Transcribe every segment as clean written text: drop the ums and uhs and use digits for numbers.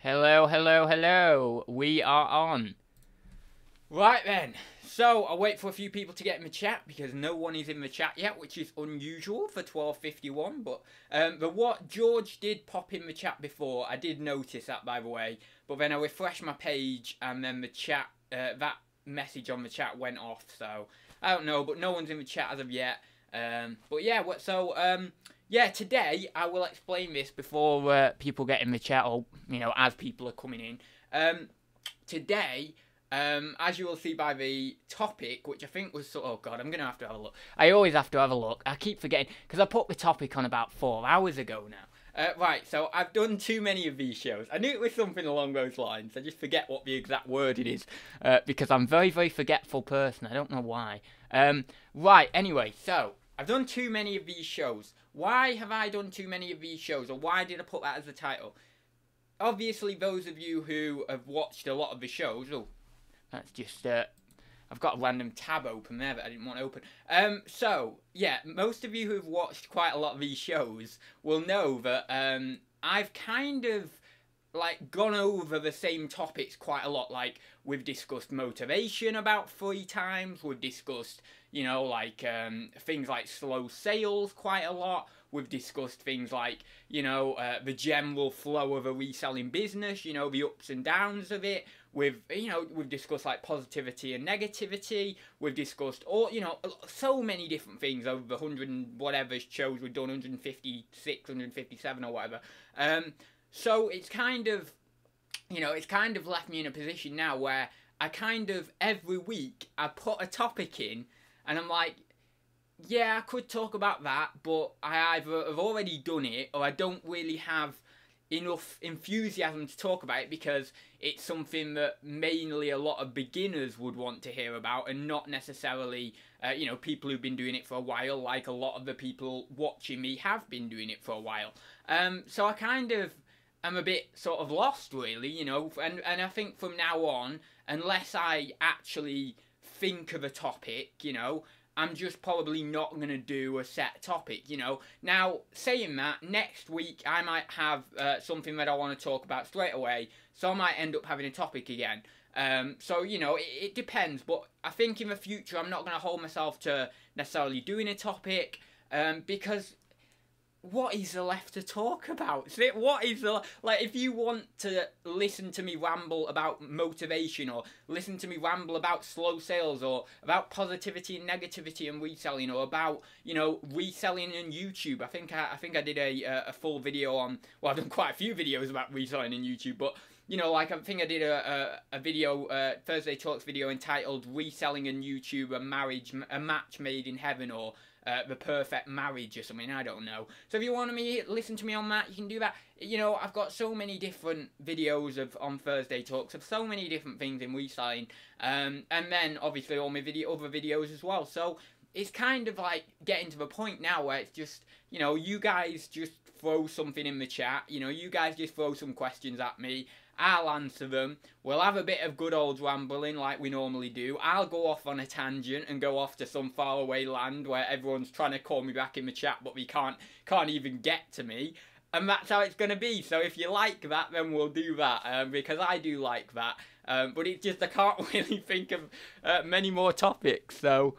Hello, hello, hello. We are on. Right then. So I'll wait for a few people to get in the chat because no one is in the chat yet, which is unusual for 12:51. But what George did pop in the chat before, I did notice that, by the way. But then I refreshed my page and then the chat, that message on the chat went off. So I don't know, but no one's in the chat as of yet. But yeah, yeah, today I will explain this before people get in the chat, or as people are coming in. Today, as you will see by the topic, which I think was oh god, I'm gonna have to have a look. I always have to have a look. I keep forgetting because I put the topic on about 4 hours ago now. Right, so I've done too many of these shows. I knew it was something along those lines. I just forget what the exact word it is because I'm a very, very forgetful person. I don't know why. Right, anyway, so I've done too many of these shows. Why have I done too many of these shows, or why did I put that as the title? Obviously, those of you who have watched a lot of the shows... Oh, that's just... I've got a random tab open there that I didn't want to open. So, yeah, most of you who have watched quite a lot of these shows will know that I've kind of gone over the same topics quite a lot. Like, we've discussed motivation about 3 times. We've discussed, things like slow sales quite a lot. We've discussed things like, the general flow of a reselling business, the ups and downs of it. We've discussed positivity and negativity. We've discussed so many different things over the 100 and whatever shows we've done, 156, 157 or whatever. So it's kind of, left me in a position now where I every week I put a topic in and I'm like, yeah, I could talk about that, but I either have already done it or I don't really have enough enthusiasm to talk about it because it's something that mainly a lot of beginners would want to hear about and not necessarily, people who've been doing it for a while, like a lot of the people watching me have been doing it for a while. So I I'm a bit sort of lost, really, and I think from now on, unless I actually think of a topic, I'm just probably not going to do a set topic, Now, saying that, next week I might have something that I want to talk about straight away, so I might end up having a topic again. So, it depends, but I think in the future I'm not going to hold myself to necessarily doing a topic, because what is there left to talk about? What is there, if you want to listen to me ramble about motivation, or listen to me ramble about slow sales, or about positivity and negativity and reselling, or about, reselling on YouTube. I think I did a full video on, well, I've done quite a few videos about reselling on YouTube, but I think I did a video, Thursday Talks video entitled Reselling on YouTube, a match made in heaven, or the perfect marriage or something, I don't know. So if you want to listen to me on that, you can do that. I've got so many different videos on Thursday Talks of so many different things in reselling, and then obviously all my other videos as well. So it's kind of getting to the point now where it's just, you guys just throw something in the chat, you guys just throw some questions at me. I'll answer them. We'll have a bit of good old rambling like we normally do. I'll go off on a tangent and go off to some faraway land where everyone's trying to call me back in the chat, but we can't even get to me. And that's how it's going to be. So if you like that, then we'll do that, because I do like that. But it's just I can't really think of many more topics. So,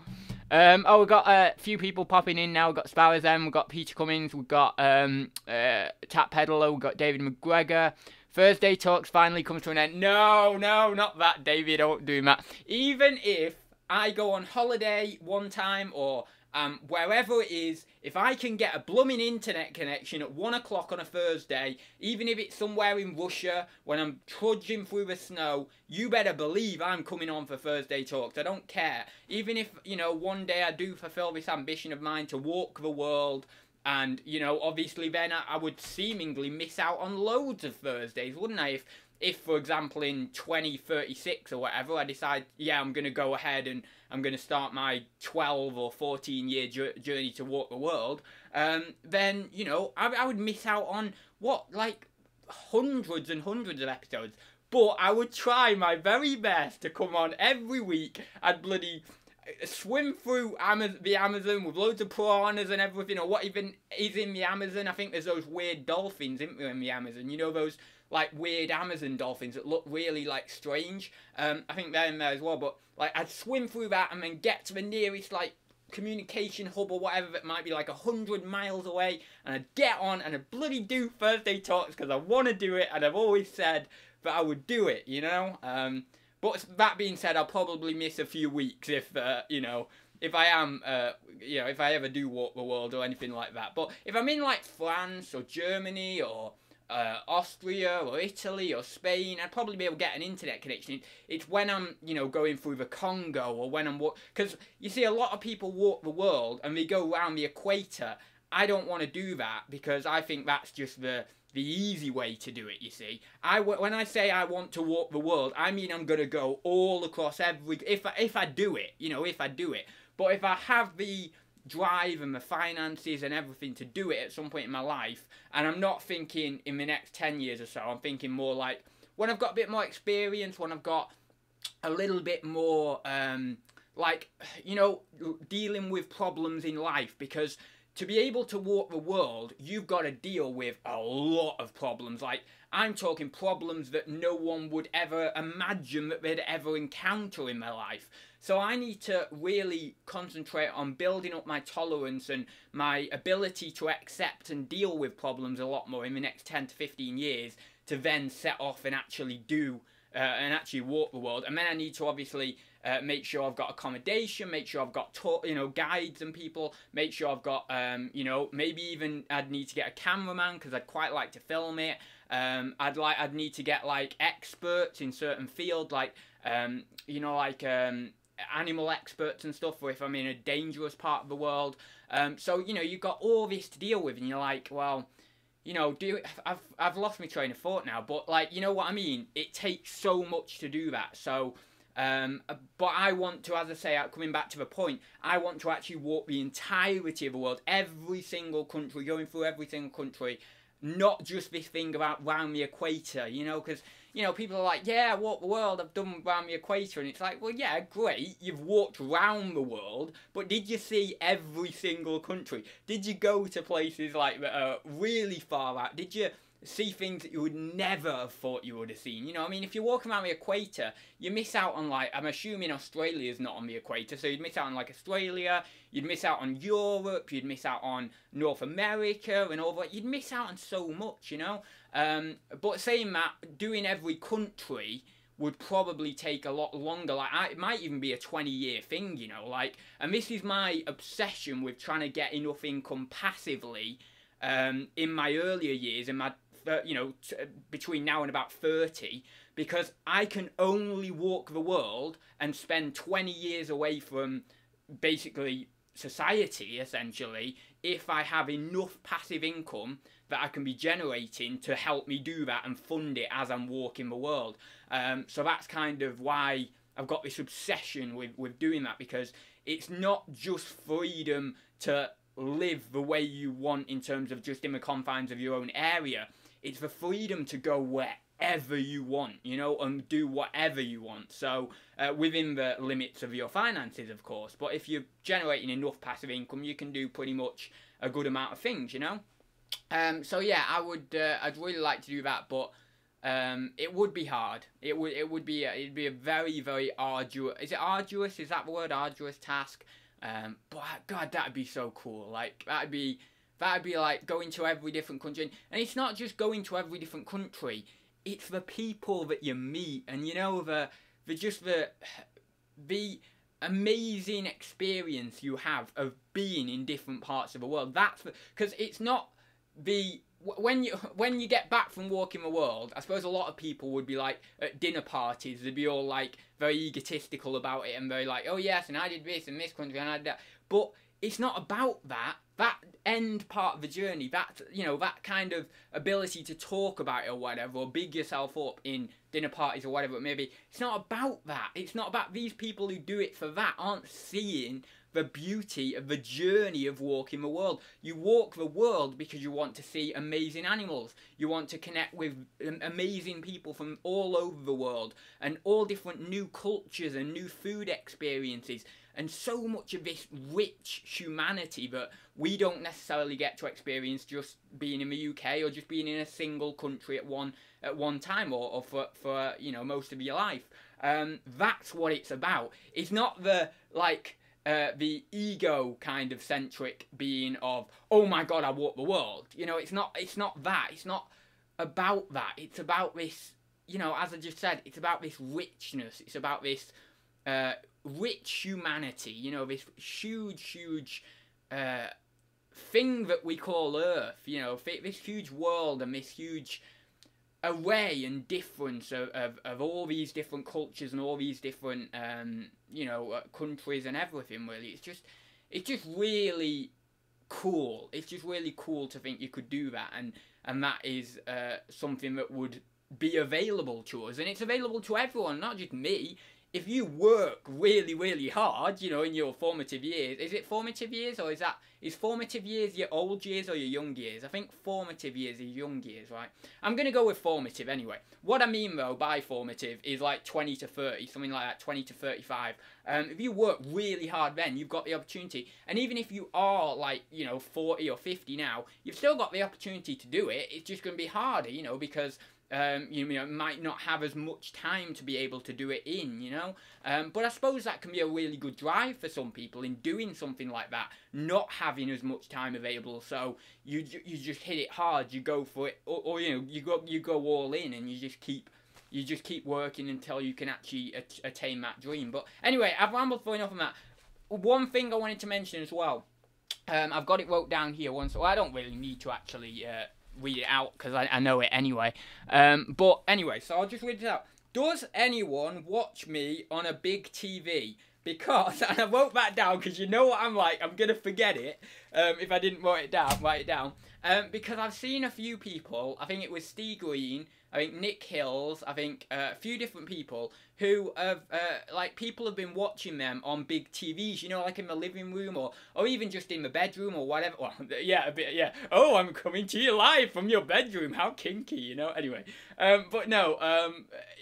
we've got a few people popping in now. We've got Sparrows M, we've got Peter Cummins, we've got Tap Peddler, we've got David McGregor. Thursday Talks finally comes to an end. No, not that, David. I won't do that. Even if I go on holiday one time, or wherever it is, if I can get a blooming internet connection at 1 o'clock on a Thursday, even if it's somewhere in Russia when I'm trudging through the snow, you better believe I'm coming on for Thursday Talks. I don't care. Even if, one day I do fulfill this ambition of mine to walk the world, and, obviously then I would seemingly miss out on loads of Thursdays, wouldn't I? If for example, in 2036 or whatever, I decide, yeah, I'm going to go ahead and I'm going to start my 12 or 14-year journey to walk the world, then, I would miss out on, hundreds and hundreds of episodes. But I would try my very best to come on every week. I'd bloody... swim through the Amazon with loads of piranhas and everything, or what even is in the Amazon. I think there's those weird dolphins, isn't there, in the Amazon? You know, those like weird Amazon dolphins that look really like strange. I think they're in there as well. But like, I'd swim through that and then get to the nearest like communication hub or whatever that might be like 100 miles away, and I'd get on and I'd bloody do Thursday talks because I want to do it, and I've always said that I would do it, you know. But that being said, I'll probably miss a few weeks if you know, if I am you know, if I ever do walk the world or anything like that. But if I'm in like France or Germany or Austria or Italy or Spain, I'd probably be able to get an internet connection. It's when I'm, you know, going through the Congo, or when I'm because you see a lot of people walk the world and they go around the equator. I don't want to do that because I think that's just the easy way to do it. You see, when I say I want to walk the world, I mean I'm gonna go all across every, if I do it, you know, if I do it. But if I have the drive and the finances and everything to do it at some point in my life, and I'm not thinking in the next 10 years or so, I'm thinking more like when I've got a bit more experience, when I've got a little bit more like, you know, dealing with problems in life. Because to be able to walk the world, you've got to deal with a lot of problems. Like, I'm talking problems that no one would ever imagine that they'd ever encounter in their life. So I need to really concentrate on building up my tolerance and my ability to accept and deal with problems a lot more in the next 10 to 15 years, to then set off and actually do and actually walk the world. And then I need to obviously make sure I've got accommodation, make sure I've got you know, guides and people, make sure I've got you know, maybe even I'd need to get a cameraman because I'd quite like to film it. I'd need to get like experts in certain field, like you know, like animal experts and stuff, or if I'm in a dangerous part of the world. So, you know, you've got all this to deal with, and you're like, well, you know, I've lost my train of thought now, but like, you know what I mean? It takes so much to do that. So, but I want to, as I say, coming back to the point, I want to actually walk the entirety of the world, every single country, going through every single country, not just this thing about round the equator, you know, because, you know, people are like, yeah, I walked the world, I've done round the equator, and it's like, well, yeah, great, you've walked round the world, but did you see every single country? Did you go to places like that are really far out? Did you see things that you would never have thought you would have seen? You know, I mean, if you're walking around the equator, you miss out on, like, I'm assuming Australia's not on the equator, so you'd miss out on, like, Australia, you'd miss out on Europe, you'd miss out on North America and all that. You'd miss out on so much, you know. But saying that, doing every country would probably take a lot longer. Like, it might even be a 20-year thing, you know. Like, and this is my obsession with trying to get enough income passively in my earlier years, in my you know, between now and about 30, because I can only walk the world and spend 20 years away from basically society, essentially, if I have enough passive income that I can be generating to help me do that and fund it as I'm walking the world. So that's kind of why I've got this obsession with doing that, because it's not just freedom to live the way you want in terms of just in the confines of your own area. It's the freedom to go wherever you want, you know, and do whatever you want. So within the limits of your finances, of course. But if you're generating enough passive income, you can do pretty much a good amount of things, you know. So yeah, I'd really like to do that, but it would be hard. It'd be a very, very arduous. Is it arduous? Is that the word? Arduous task. But God, that'd be so cool. Like, that'd be like going to every different country. And it's not just going to every different country, it's the people that you meet, and you know, the amazing experience you have of being in different parts of the world. That's because it's not when you get back from walking the world, I suppose a lot of people would be like at dinner parties, they'd be all like very egotistical about it and very like, oh yes, and I did this in this country and I did that. But it's not about that. That end part of the journey, that, you know, that kind of ability to talk about it or whatever, or big yourself up in dinner parties or whatever it may be, it's not about that. It's not about these people who do it for that, aren't seeing the beauty of the journey of walking the world. You walk the world because you want to see amazing animals. You want to connect with amazing people from all over the world and all different new cultures and new food experiences. And so much of this rich humanity that we don't necessarily get to experience just being in the UK or just being in a single country at one time or for you know, most of your life. That's what it's about. It's not the the ego kind of centric being of, oh my god, I walk the world. You know, it's not that. It's not about that. It's about this, you know, as I just said, it's about this richness. It's about this rich humanity, you know, this huge thing that we call Earth, you know, this huge world and this huge array and difference of all these different cultures and all these different you know, countries and everything. Really, it's just really cool. It's just really cool to think you could do that, and that is something that would be available to us, and it's available to everyone, not just me. If you work really, really hard, you know, in your formative years, is it formative years, or is formative years your old years or your young years? I think formative years is young years, right? I'm going to go with formative anyway. What I mean, though, by formative is like 20 to 30, something like that, 20 to 35. If you work really hard then, you've got the opportunity. And even if you are, like, you know, 40 or 50 now, you've still got the opportunity to do it. It's just going to be harder, you know, because you know, might not have as much time to be able to do it in, you know. But I suppose that can be a really good drive for some people in doing something like that, not having as much time available. So you just hit it hard, you go for it, or you know, you go all in, and you just keep working until you can actually attain that dream. But anyway, I've rambled for enough on that. One thing I wanted to mention as well, I've got it wrote down here once, so I don't really need to actually read it out because I know it anyway. But anyway, so I'll just read it out. Does anyone watch me on a big TV? Because, and I wrote that down because you know what I'm like, I'm going to forget it if I didn't write it down. Because I've seen a few people, I think it was Steve Green, I think Nick Hills, I think a few different people who have, like, people have been watching them on big TVs, you know, like in the living room or even just in the bedroom or whatever. Well, yeah, a bit, yeah. Oh, I'm coming to you live from your bedroom. How kinky, you know? Anyway, but no,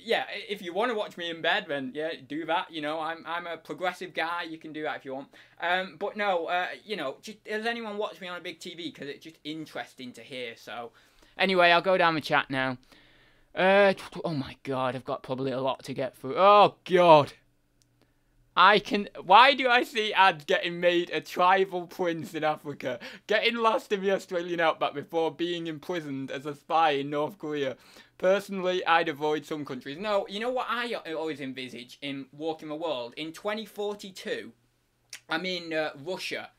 yeah, if you want to watch me in bed, then yeah, do that. You know, I'm a progressive guy. You can do that if you want. But no, you know, just, does anyone watch me on a big TV? Because it's just interesting to hear. So, anyway, I'll go down the chat now. Oh my god, I've got probably a lot to get through. Oh god. Why do I see ads getting made a tribal prince in Africa, getting lost in the Australian outback before being imprisoned as a spy in North Korea? Personally, I'd avoid some countries. No, you know what I always envisage in walking the world? In 2042, I'm in Russia.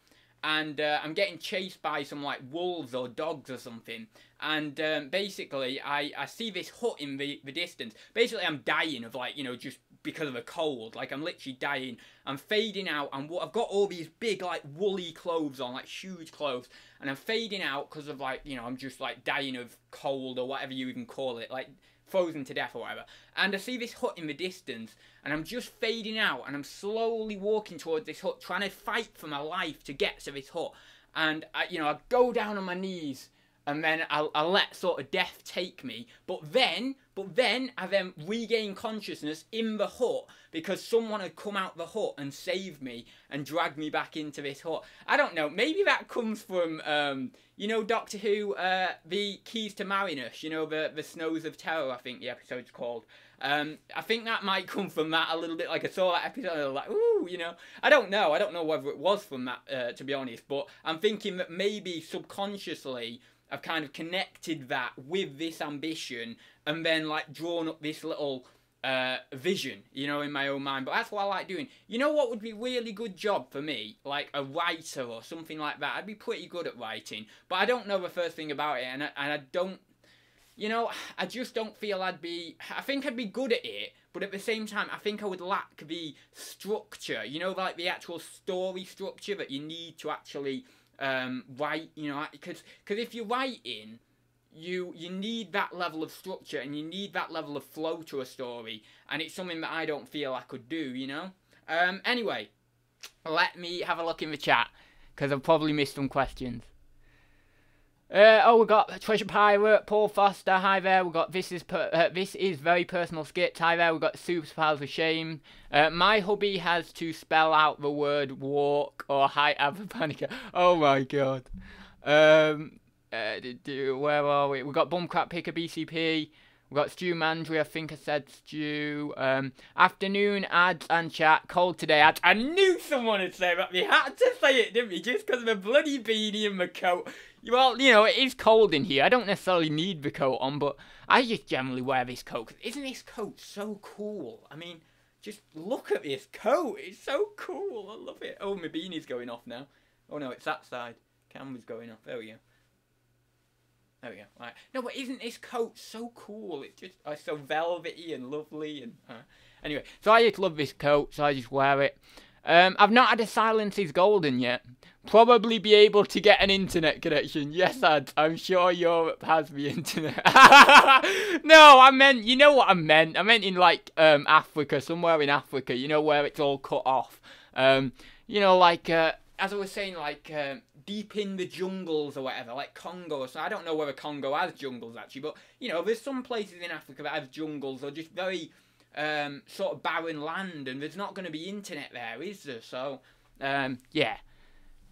And I'm getting chased by some, like, wolves or dogs or something. And basically, I see this hut in the distance. Basically, I'm dying of, like, you know, just because of a cold. Like, I'm literally dying. I'm fading out. And I've got all these big, like, woolly clothes on, like, huge clothes. And I'm fading out because of, like, you know, I'm just, like, dying of cold or whatever you even call it. Like, frozen to death or whatever. And I see this hut in the distance, and I'm just fading out, and I'm slowly walking towards this hut, trying to fight for my life to get to this hut. And you know, I go down on my knees, and then I'll let sort of death take me. But then I then regain consciousness in the hut because someone had come out the hut and saved me and dragged me back into this hut. I don't know. Maybe that comes from you know, Doctor Who, the Keys to Marinus. You know, the Snows of Terror, I think the episode's called. I think that might come from that a little bit. Like, I saw that episode and I was like, ooh, you know. I don't know whether it was from that, to be honest. But I'm thinking that maybe subconsciously I've kind of connected that with this ambition and then, like, drawn up this little vision, you know, in my own mind. But that's what I like doing. You know what would be a really good job for me? Like a writer or something like that. I'd be pretty good at writing. But I don't know the first thing about it. And I don't, you know, I just don't feel I think I'd be good at it. But at the same time, I think I would lack the structure. You know, like the actual story structure that you need to actually write, you know, because if you're writing, you need that level of structure and you need that level of flow to a story, and it's something that I don't feel I could do, you know. Anyway, Let me have a look in the chat, because I've probably missed some questions. We got Treasure Pirate, Paul Foster, hi there. We got this is very personal skits, hi there. We got Superpowers of Shame. My hubby has to spell out the word walk or hi Avapanica. Oh my god. Where are we? We got Bumcrap Picker BCP. We got Stu Mandry, I think I said Stu. Afternoon, ads and chat. Cold today, ads. I knew someone would say that. We had to say it, didn't we? Just because of the bloody beanie and my coat. Well, you know, it is cold in here. I don't necessarily need the coat on, but I just generally wear this coat. Isn't this coat so cool? I mean, just look at this coat. It's so cool. I love it. Oh, my beanie's going off now. Oh, no, it's that side. Camera's going off. There we go. There we go. Right. No, but isn't this coat so cool? It's just so velvety and lovely. And anyway, so I just love this coat, so I just wear it. I've not had a Silence is Golden yet. Probably be able to get an internet connection. Yes, ads. I'm sure Europe has the internet. No, I meant, you know what I meant. I meant in like Africa, somewhere in Africa. You know, where it's all cut off. You know, like as I was saying, like deep in the jungles or whatever, like Congo. So I don't know whether Congo has jungles actually, but you know, there's some places in Africa that have jungles or just very sort of barren land, and there's not going to be internet there, is there? So yeah.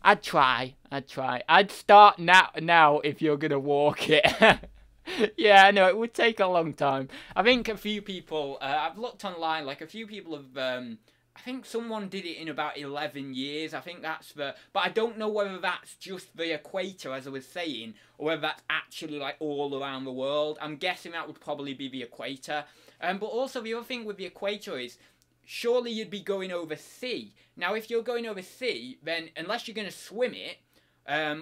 I'd try. I'd start now if you're going to walk it. Yeah, I know, it would take a long time. I think a few people, I've looked online, like a few people have, I think someone did it in about 11 years. I think that's but I don't know whether that's just the equator, as I was saying, or whether that's actually like all around the world. I'm guessing that would probably be the equator. But also the other thing with the equator is, surely you'd be going over sea. Now, if you're going over sea, then unless you're going to swim it,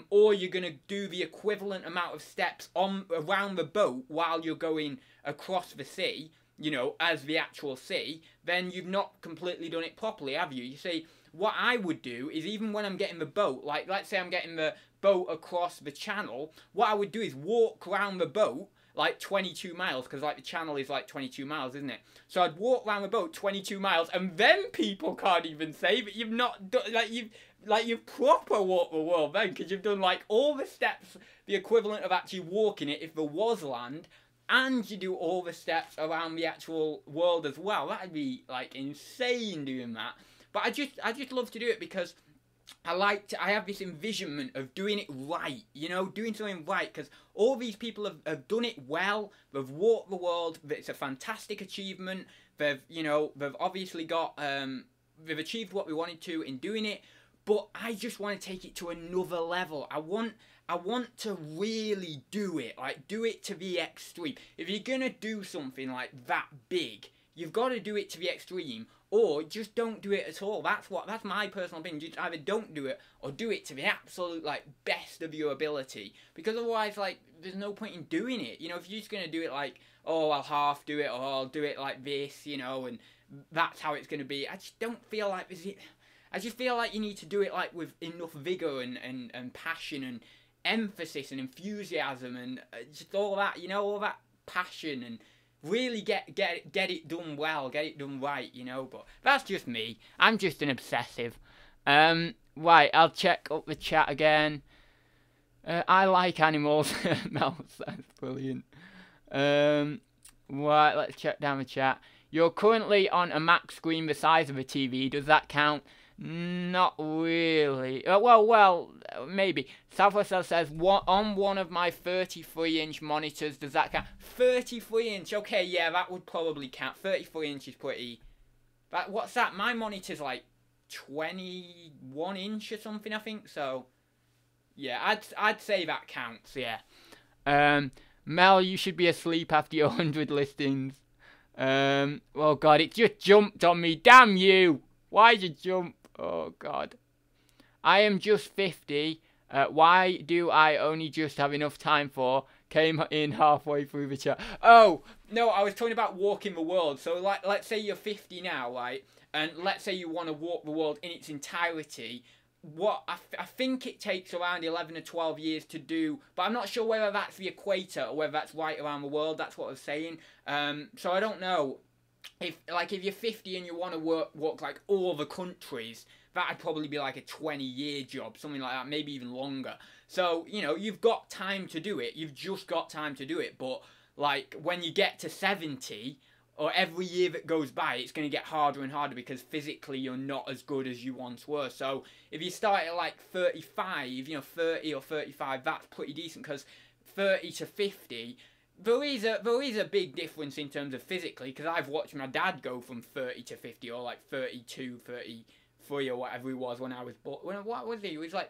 or you're going to do the equivalent amount of steps around the boat while you're going across the sea, you know, as the actual sea, then you've not completely done it properly, have you? You see, what I would do is, even when I'm getting the boat, like let's say I'm getting the boat across the channel, what I would do is walk around the boat like 22 miles, because like the channel is like 22 miles, isn't it? So I'd walk around the boat 22 miles, and then people can't even say that you've not done, you've proper walked the world then, because you've done like all the steps, the equivalent of actually walking it if there was land, and you do all the steps around the actual world as well. That'd be like insane doing that. But I just love to do it because I have this envisionment of doing it right, you know, doing something right, because all these people have done it well. They've walked the world. It's a fantastic achievement. They've obviously got, they've achieved what we wanted to in doing it, but I just want to take it to another level. I want to really do it, like do it to the extreme. If you're going to do something like that big, you've got to do it to the extreme, or just don't do it at all. That's my personal opinion. Just either don't do it or do it to the absolute like best of your ability. Because otherwise, like, there's no point in doing it. You know, if you're just gonna do it like, oh, I'll half do it, or I'll do it like this, you know, and that's how it's gonna be. I just don't feel like this. I just feel like you need to do it like with enough vigor and passion and emphasis and enthusiasm and just all that. You know, all that passion and really get it done well, get it done right, you know. But that's just me. I'm just an obsessive. Right, I'll check up the chat again. I like animals. Mel, that's brilliant. Right, let's check down the chat. You're currently on a Mac screen the size of a TV. Does that count? Not really. Well, maybe. Southwest says, on one of my 33-inch monitors, does that count? 33-inch, okay, yeah, that would probably count. 33-inch is pretty... what's that? My monitor's like 21-inch or something, I think, so... Yeah, I'd say that counts, yeah. Mel, you should be asleep after your 100 listings. Oh, God, it just jumped on me. Damn you! Why'd you jump? Oh, God. I am just 50. Why do I only just have enough time for? Came in halfway through the chat. Oh, no, I was talking about walking the world. So, like, let's say you're 50 now, right? And let's say you want to walk the world in its entirety. What I think it takes around 11 or 12 years to do, but I'm not sure whether that's the equator or whether that's right around the world. That's what I was saying. So I don't know. If you're 50 and you want to walk like all the countries, that'd probably be like a 20-year job, something like that, maybe even longer. So, you know, you've got time to do it. You've just got time to do it. But, like, when you get to 70, or every year that goes by, it's going to get harder and harder because physically you're not as good as you once were. So, if you start at, like, 35, you know, 30 or 35, that's pretty decent because 30 to 50... There is a big difference in terms of physically, because I've watched my dad go from 30 to 50, or like 32, 33 or whatever he was when I was born. What was he? He was like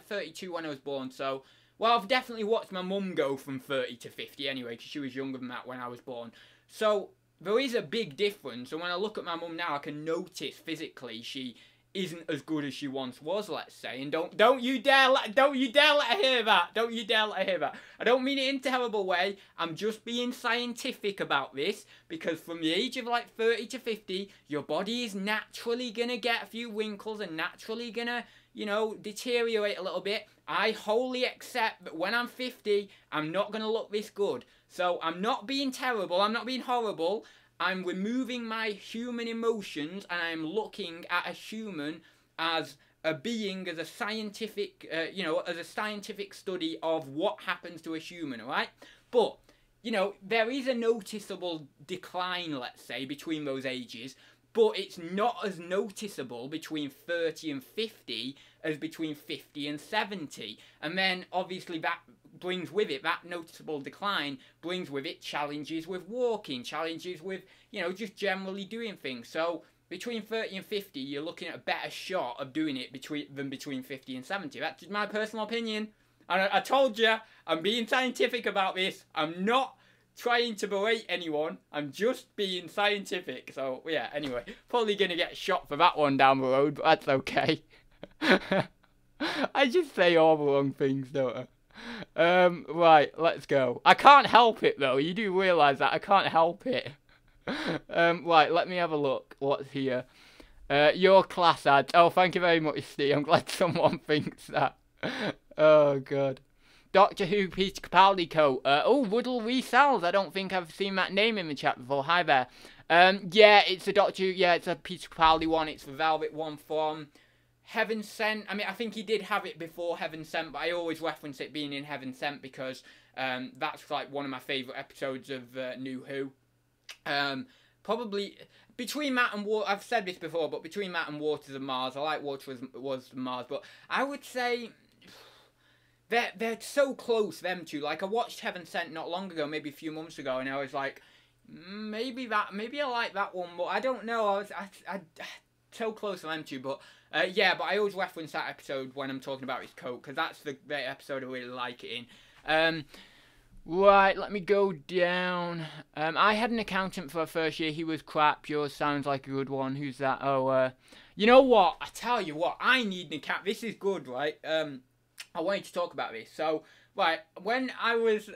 32 when I was born. So, well, I've definitely watched my mum go from 30 to 50 anyway, because she was younger than that when I was born. So, there is a big difference, and when I look at my mum now, I can notice physically she isn't as good as she once was, let's say. And don't you dare let her hear that. Don't you dare let her hear that. I don't mean it in a terrible way. I'm just being scientific about this, because from the age of like 30 to 50, your body is naturally gonna get a few wrinkles and naturally gonna, you know, deteriorate a little bit. I wholly accept that when I'm 50, I'm not gonna look this good. So I'm not being terrible, I'm not being horrible. I'm removing my human emotions, and I'm looking at a human as a being, as a scientific, you know, as a scientific study of what happens to a human, alright? But, you know, there is a noticeable decline, let's say, between those ages, but it's not as noticeable between 30 and 50 as between 50 and 70. And then, obviously, that brings with it, that noticeable decline brings with it challenges with walking, challenges with, you know, just generally doing things. So between 30 and 50, you're looking at a better shot of doing it than between 50 and 70. That's just my personal opinion. And I told you, I'm being scientific about this. I'm not trying to berate anyone. I'm just being scientific. So, yeah, anyway, probably going to get shot for that one down the road, but that's okay. I just say all the wrong things, don't I? Right, let's go. I can't help it, though. You do realise that. I can't help it. Right, let me have a look. What's here? Your class ads. Oh, thank you very much, Steve. I'm glad someone thinks that. Oh, God. Doctor Who Peter Capaldi coat. Oh, Woodle Resells. I don't think I've seen that name in the chat before. Hi there. Yeah, it's a Doctor Who. Yeah, it's a Peter Capaldi one. It's the Velvet one from Heaven Sent. I mean, I think he did have it before Heaven Sent, but I always reference it being in Heaven Sent because that's like one of my favourite episodes of New Who. Probably between that and Water, I've said this before, but between that and Waters of Mars, I like Waters of Mars, but I would say they're so close, them two. Like, I watched Heaven Sent not long ago, maybe a few months ago, and I was like, maybe I like that one, but I don't know. I so close to them two, but yeah, but I always reference that episode when I'm talking about his coat, because that's the episode I really like it in. Right, let me go down. I had an accountant for a first year. He was crap. Yours sounds like a good one. Who's that? Oh, you know what? I tell you what, I need an accountant. This is good, right? I wanted to talk about this. So, right, when I was,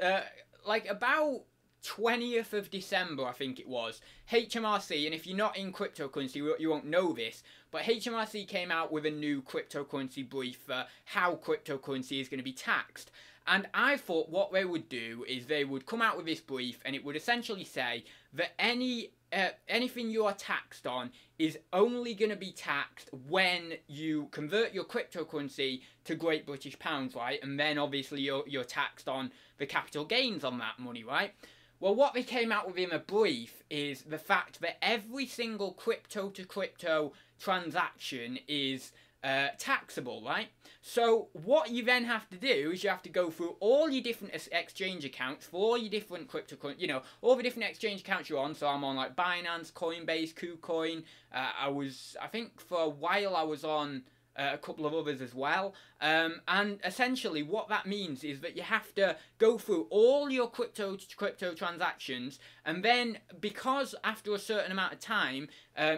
like, about 20th of December, I think it was, HMRC, and if you're not in cryptocurrency, you won't know this, but HMRC came out with a new cryptocurrency brief for how cryptocurrency is going to be taxed. And I thought what they would do is they would come out with this brief, and it would essentially say that anything you are taxed on is only going to be taxed when you convert your cryptocurrency to Great British Pounds, right? And then obviously you're taxed on the capital gains on that money, right? Well, what they came out with in a brief is the fact that every single crypto-to-crypto transaction is taxable, right? So what you then have to do is you have to go through all your different exchange accounts for all your different cryptocurrency, you know, all the different exchange accounts you're on. So I'm on like Binance, Coinbase, KuCoin. I think for a while I was on a couple of others as well. And essentially what that means is that you have to go through all your crypto transactions, and then because after a certain amount of time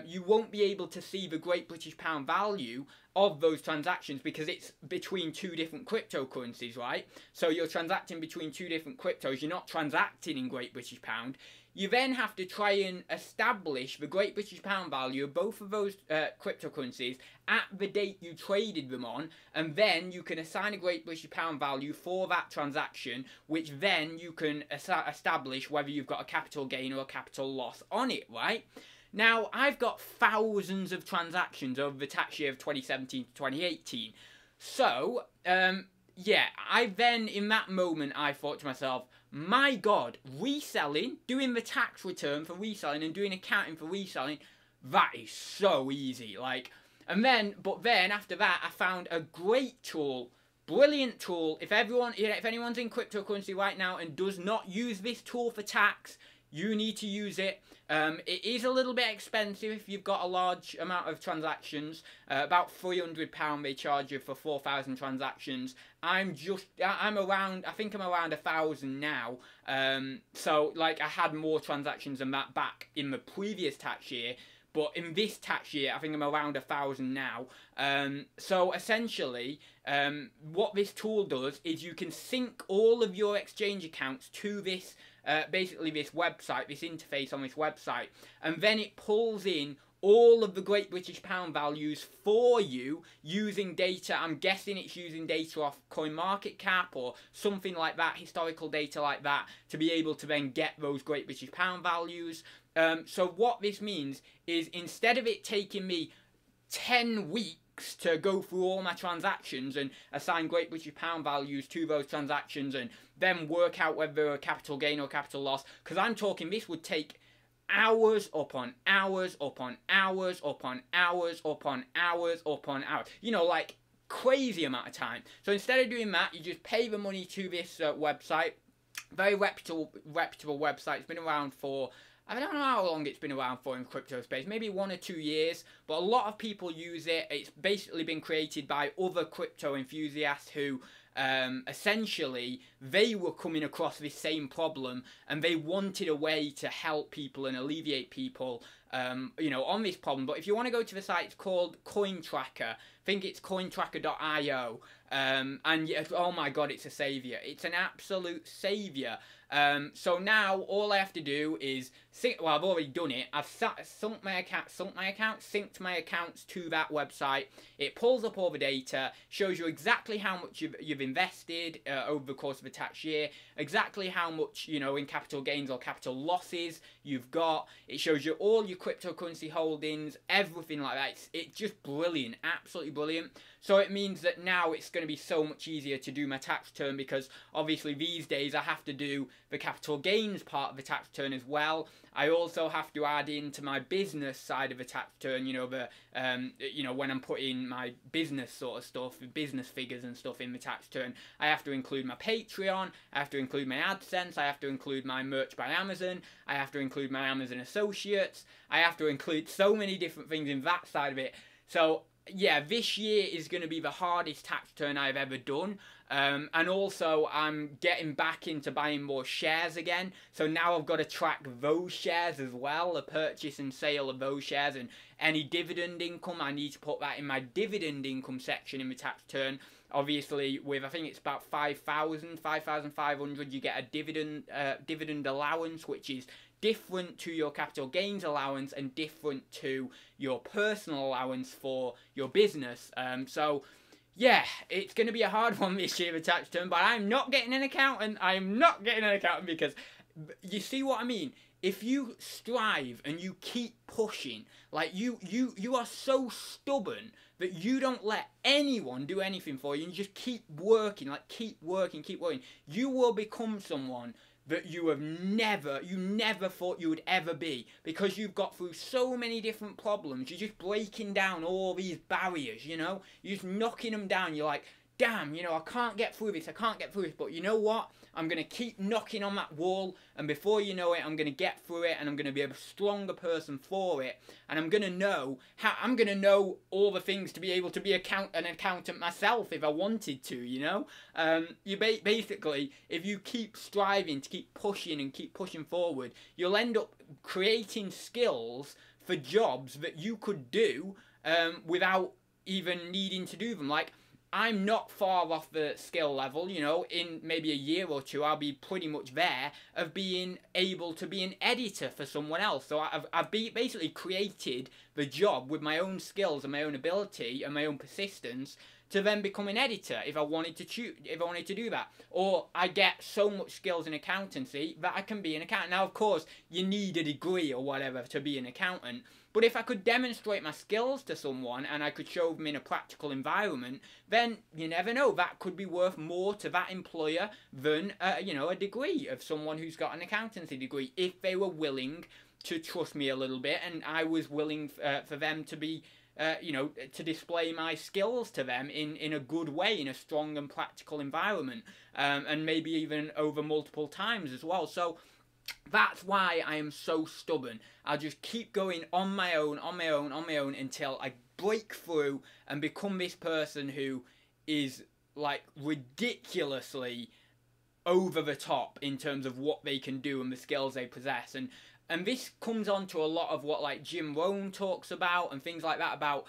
you won't be able to see the Great British Pound value of those transactions because it's between two different cryptocurrencies, right? So you're transacting between two different cryptos, you're not transacting in Great British Pound. You then have to try and establish the Great British Pound value of both of those cryptocurrencies at the date you traded them on, and then you can assign a Great British Pound value for that transaction, which then you can establish whether you've got a capital gain or a capital loss on it, right? Now, I've got thousands of transactions over the tax year of 2017 to 2018. So, yeah, in that moment, I thought to myself, my God, reselling, doing the tax return for reselling and doing accounting for reselling, that is so easy. But then after that, I found a great tool, brilliant tool. If anyone's in cryptocurrency right now and does not use this tool for tax, you need to use it. It is a little bit expensive if you've got a large amount of transactions. About £300 they charge you for 4,000 transactions. I think I'm around 1,000 now. So like I had more transactions than that back in the previous tax year. But in this tax year, I think I'm around 1,000 now. So essentially, what this tool does is you can sync all of your exchange accounts to this, basically this website, this interface on this website, and then it pulls in all of the Great British Pound values for you using data. I'm guessing it's using data off CoinMarketCap or something like that, historical data like that, to be able to then get those Great British Pound values. So what this means is instead of it taking me 10 weeks to go through all my transactions and assign Great British Pound values to those transactions and then work out whether they're a capital gain or capital loss, because I'm talking this would take hours upon hours upon hours upon hours upon hours upon hours. You know, like crazy amount of time. So instead of doing that, you just pay the money to this website. Very reputable website. It's been around for, I don't know how long it's been around for in crypto space, maybe 1 or 2 years, but a lot of people use it. It's basically been created by other crypto enthusiasts who essentially they were coming across this same problem and they wanted a way to help people and alleviate people you know, on this problem. But if you want to go to the site, it's called CoinTracker. I think it's cointracker.io. And oh my God, it's a savior. It's an absolute savior. So now all I have to do is well, I've already done it. I've synced my accounts to that website. It pulls up all the data, shows you exactly how much you've invested over the course of a tax year, exactly how much, you know, in capital gains or capital losses you've got. It shows you all your cryptocurrency holdings, everything like that. It's just brilliant, absolutely brilliant. So it means that now it's going to be so much easier to do my tax return, because obviously these days I have to do the capital gains part of the tax return as well. I also have to add into my business side of the tax return, you know, you know, when I'm putting my business sort of stuff, business figures and stuff in the tax return, I have to include my Patreon, I have to include my AdSense, I have to include my merch by Amazon, I have to include my Amazon associates, I have to include so many different things in that side of it. So yeah, this year is going to be the hardest tax return I've ever done. And also, I'm getting back into buying more shares again. So now I've got to track those shares as well, the purchase and sale of those shares, and any dividend income. I need to put that in my dividend income section in the tax return. Obviously, with I think it's about 5,500, you get a dividend allowance, which is different to your capital gains allowance and different to your personal allowance for your business. So yeah, it's going to be a hard one this year, the tax return, but I'm not getting an accountant. I'm not getting an accountant, because you see what I mean? If you strive and you keep pushing, like you are so stubborn that you don't let anyone do anything for you, and you just keep working, like keep working, you will become someone that you never thought you would ever be, because you've got through so many different problems. You're just breaking down all these barriers, you know? You're just knocking them down. You're like, damn, you know, I can't get through this, but you know what? I'm going to keep knocking on that wall, and before you know it, I'm going to get through it, and I'm going to be a stronger person for it, and I'm going to know all the things to be able to be an accountant myself if I wanted to, you know? Basically, if you keep striving to keep pushing and keep pushing forward, you'll end up creating skills for jobs that you could do without even needing to do them. Like, I'm not far off the skill level, you know, in maybe a year or two, I'll be pretty much there, of being able to be an editor for someone else. So I've basically created the job with my own skills and my own ability and my own persistence to then become an editor if I wanted to do that. Or I get so much skills in accountancy that I can be an accountant. Now, of course, you need a degree or whatever to be an accountant. But if I could demonstrate my skills to someone and I could show them in a practical environment, then you never know, that could be worth more to that employer than, you know, a degree of someone who's got an accountancy degree, if they were willing to trust me a little bit and I was willing for them to be, you know, to display my skills to them in a good way, in a strong and practical environment, and maybe even over multiple times as well. So that's why I am so stubborn. I'll just keep going on my own until I break through and become this person who is like ridiculously over the top in terms of what they can do and the skills they possess. And this comes on to a lot of what like Jim Rohn talks about and things like that about,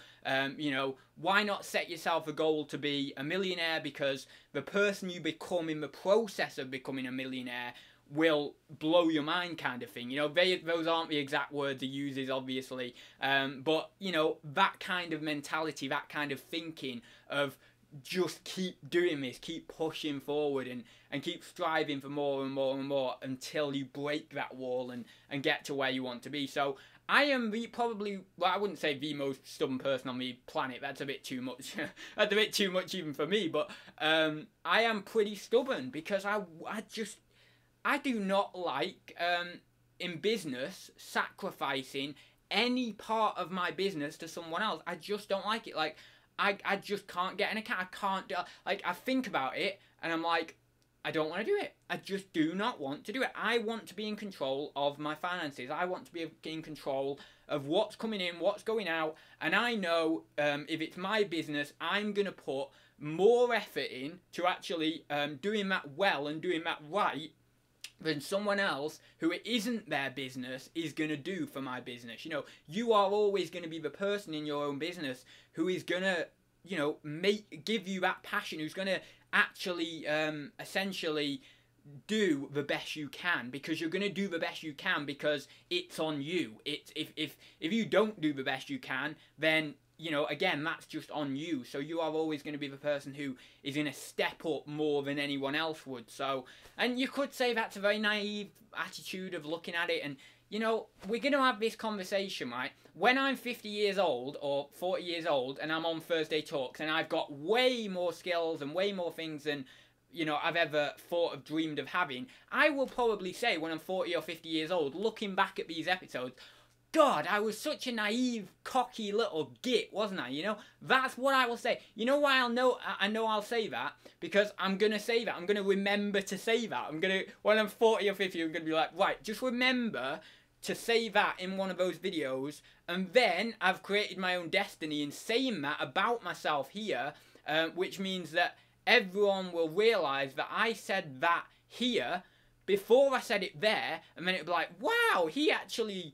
you know, why not set yourself a goal to be a millionaire, because the person you become in the process of becoming a millionaire will blow your mind, kind of thing. You know, those aren't the exact words he uses, obviously, but, you know, that kind of mentality, that kind of thinking of just keep doing this, keep pushing forward and keep striving for more and more and more until you break that wall and get to where you want to be. So I am probably, well, I wouldn't say the most stubborn person on the planet. That's a bit too much. That's a bit too much even for me. But I am pretty stubborn because I do not like, in business, sacrificing any part of my business to someone else. I just don't like it. Like, I just can't get an account. I can't do, like, I think about it and I'm like, I don't want to do it. I just do not want to do it. I want to be in control of my finances. I want to be in control of what's coming in, what's going out. And I know if it's my business, I'm going to put more effort in to actually doing that well and doing that right than someone else who it isn't their business is going to do for my business. You know, you are always going to be the person in your own business who is going to, you know, give you that passion, who's going to actually essentially do the best you can, because you're going to do the best you can because it's on you. It's if you don't do the best you can, then, you know, again, that's just on you. So you are always going to be the person who is going to step up more than anyone else would. So, and you could say that's a very naive attitude of looking at it. And, you know, we're going to have this conversation, right? When I'm 50 years old or 40 years old and I'm on Thursday Talks and I've got way more skills and way more things than, you know, I've ever thought of, dreamed of having, I will probably say when I'm 40 or 50 years old, looking back at these episodes, God, I was such a naive, cocky little git, wasn't I? You know, that's what I will say. You know why I know I'll say that? Because I'm going to say that. I'm going to remember to say that. I'm going to, when I'm 40 or 50, I'm going to be like, right, just remember to say that in one of those videos. And then I've created my own destiny in saying that about myself here, which means that everyone will realise that I said that here before I said it there. And then it'll be like, wow, he actually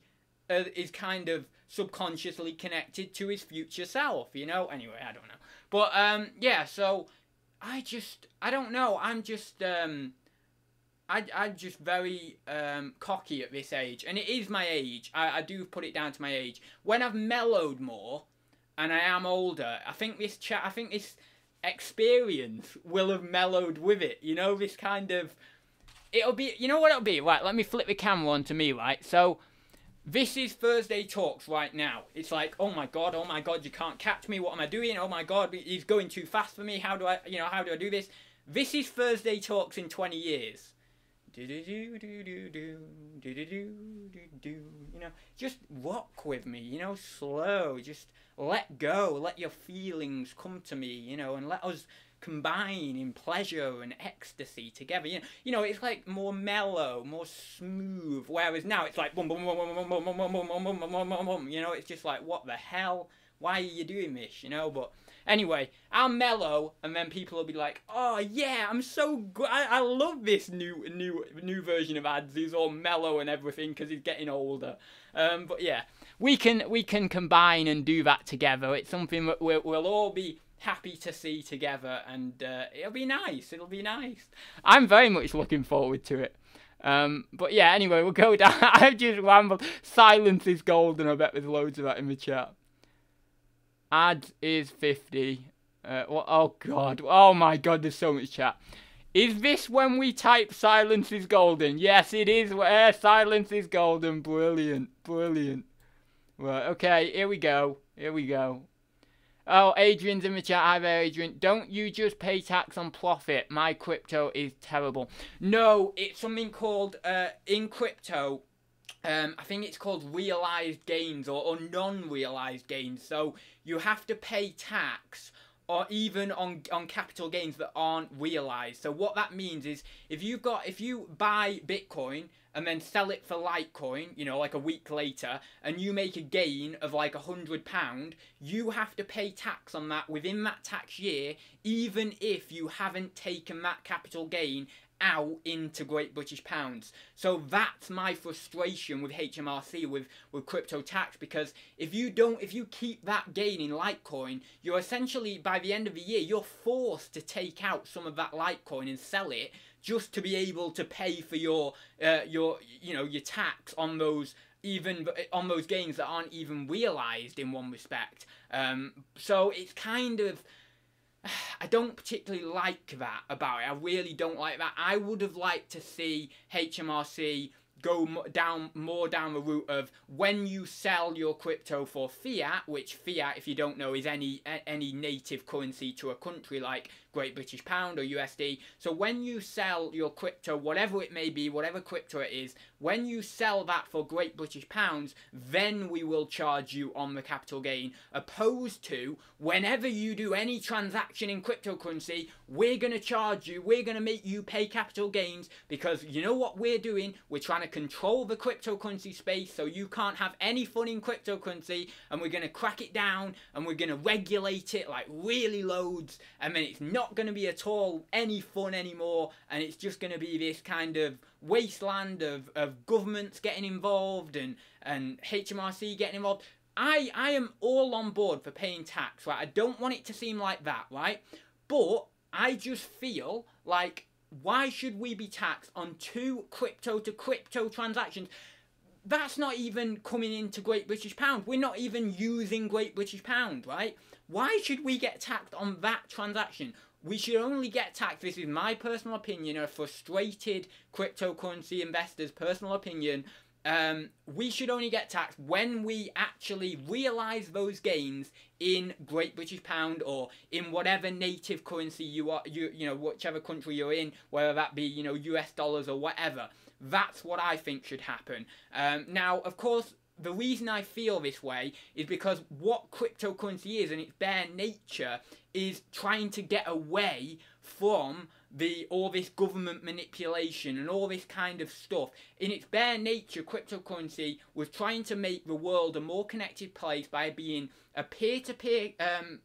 is kind of subconsciously connected to his future self, you know? Anyway, I don't know. But, yeah, so I don't know. I'm just very cocky at this age. And it is my age. I do put it down to my age. When I've mellowed more and I am older, I think this experience will have mellowed with it. You know, this kind of, it'll be, you know what it'll be? Right, let me flip the camera on to me, right? So this is Thursday Talks right now. It's like, oh my god, you can't catch me. What am I doing? Oh my god, he's going too fast for me. How do I do this? This is Thursday Talks in 20 years. You know, just rock with me, you know, slow. Just let go. Let your feelings come to me, you know, and let us combine in pleasure and ecstasy together. You know, it's like more mellow, more smooth. Whereas now it's like boom, boom, boom, boom, boom, boom, boom, boom, boom, boom, boom, boom, boom. You know, it's just like, what the hell? Why are you doing this? You know, but anyway, I'll mellow, and then people will be like, oh yeah, I'm so good. I love this new version of ads. He's all mellow and everything because he's getting older. But yeah, we can combine and do that together. It's something that we'll all be happy to see together, and it'll be nice. I'm very much looking forward to it. But yeah, anyway, we'll go down. I've just rambled. Silence is golden. I bet there's loads of that in the chat. Ads is 50. Oh God. Oh my God, there's so much chat. Is this when we type silence is golden? Yes, it is. Silence is golden. Brilliant. Brilliant. Right, okay, here we go. Here we go. Oh, Adrian's in the chat. Hi there, Adrian. Don't you just pay tax on profit? My crypto is terrible. No, it's something called, in crypto, I think it's called realized gains or non-realized gains. So you have to pay tax or even on capital gains that aren't realized. So what that means is if you buy Bitcoin and then sell it for Litecoin, you know, like a week later, and you make a gain of like £100, you have to pay tax on that within that tax year, even if you haven't taken that capital gain out into Great British Pounds. So that's my frustration with HMRC, with crypto tax, because if you keep that gain in Litecoin, you're essentially, by the end of the year, you're forced to take out some of that Litecoin and sell it just to be able to pay for your tax on those, even on those gains that aren't even realized in one respect. So it's kind of, I don't particularly like that about it. I really don't like that. I would have liked to see HMRC go more down the route of when you sell your crypto for fiat, which fiat, if you don't know, is any native currency to a country like Great British Pound or USD. So when you sell your crypto, whatever it may be, whatever crypto it is, when you sell that for Great British Pounds, then we will charge you on the capital gain, opposed to whenever you do any transaction in cryptocurrency, we're going to charge you, we're going to make you pay capital gains, because you know what we're doing? We're trying to control the cryptocurrency space so you can't have any fun in cryptocurrency, and we're going to crack it down and we're going to regulate it like really loads, and then it's not going to be at all any fun anymore, and it's just going to be this kind of wasteland of governments getting involved and HMRC getting involved. I am all on board for paying tax, right? I don't want it to seem like that, right? But I just feel like, why should we be taxed on 2 crypto to crypto transactions? That's not even coming into Great British Pound. We're not even using Great British Pound, right? Why should we get taxed on that transaction? We should only get taxed, this is my personal opinion, a frustrated cryptocurrency investor's personal opinion, we should only get taxed when we actually realise those gains in Great British Pound or in whatever native currency you are, you know, whichever country you're in, whether that be, you know, US dollars or whatever. That's what I think should happen. Now, of course, the reason I feel this way is because what cryptocurrency is, and its bare nature, is trying to get away from all this government manipulation and all this kind of stuff. In its bare nature, cryptocurrency was trying to make the world a more connected place by being a peer-to-peer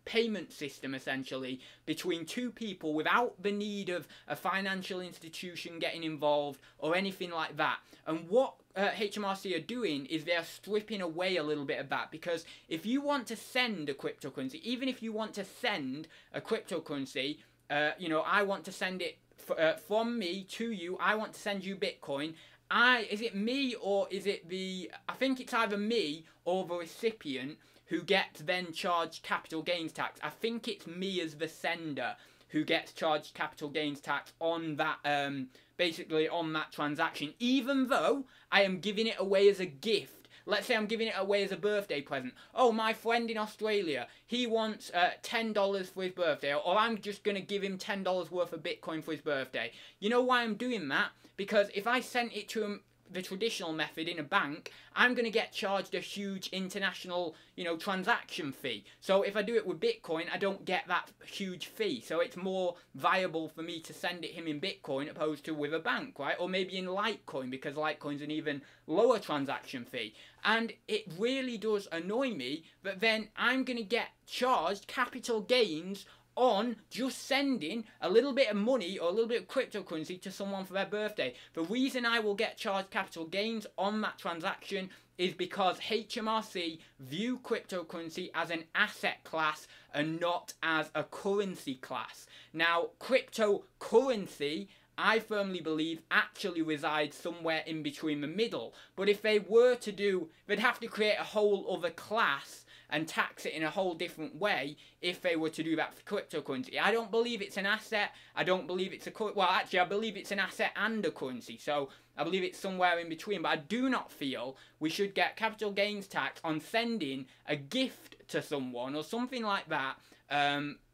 payment system, essentially, between 2 people without the need of a financial institution getting involved or anything like that. And what HMRC are doing is they're stripping away a little bit of that, because if you want to send a cryptocurrency, even if you want to send a cryptocurrency, you know, I want to send it from me to you, I want to send you Bitcoin, is it me or is it I think it's either me or the recipient who gets then charged capital gains tax. I think it's me as the sender who gets charged capital gains tax on that, basically on that transaction, even though I am giving it away as a gift. Let's say I'm giving it away as a birthday present. Oh, my friend in Australia, he wants $10 for his birthday, or I'm just going to give him $10 worth of Bitcoin for his birthday. You know why I'm doing that? Because if I sent it to him the traditional method in a bank, I'm going to get charged a huge international, you know, transaction fee. So if I do it with Bitcoin, I don't get that huge fee. So it's more viable for me to send it him in Bitcoin opposed to with a bank, right? Or maybe in Litecoin, because Litecoin's an even lower transaction fee. And it really does annoy me that then I'm going to get charged capital gains on just sending a little bit of money or a little bit of cryptocurrency to someone for their birthday. The reason I will get charged capital gains on that transaction is because HMRC view cryptocurrency as an asset class and not as a currency class. Now, cryptocurrency, I firmly believe, actually resides somewhere in between the middle. But if they were to do, they'd have to create a whole other class and tax it in a whole different way if they were to do that for cryptocurrency. I don't believe it's an asset. I don't believe it's a well, actually, I believe it's an asset and a currency. So I believe it's somewhere in between. But I do not feel we should get capital gains tax on sending a gift to someone or something like that.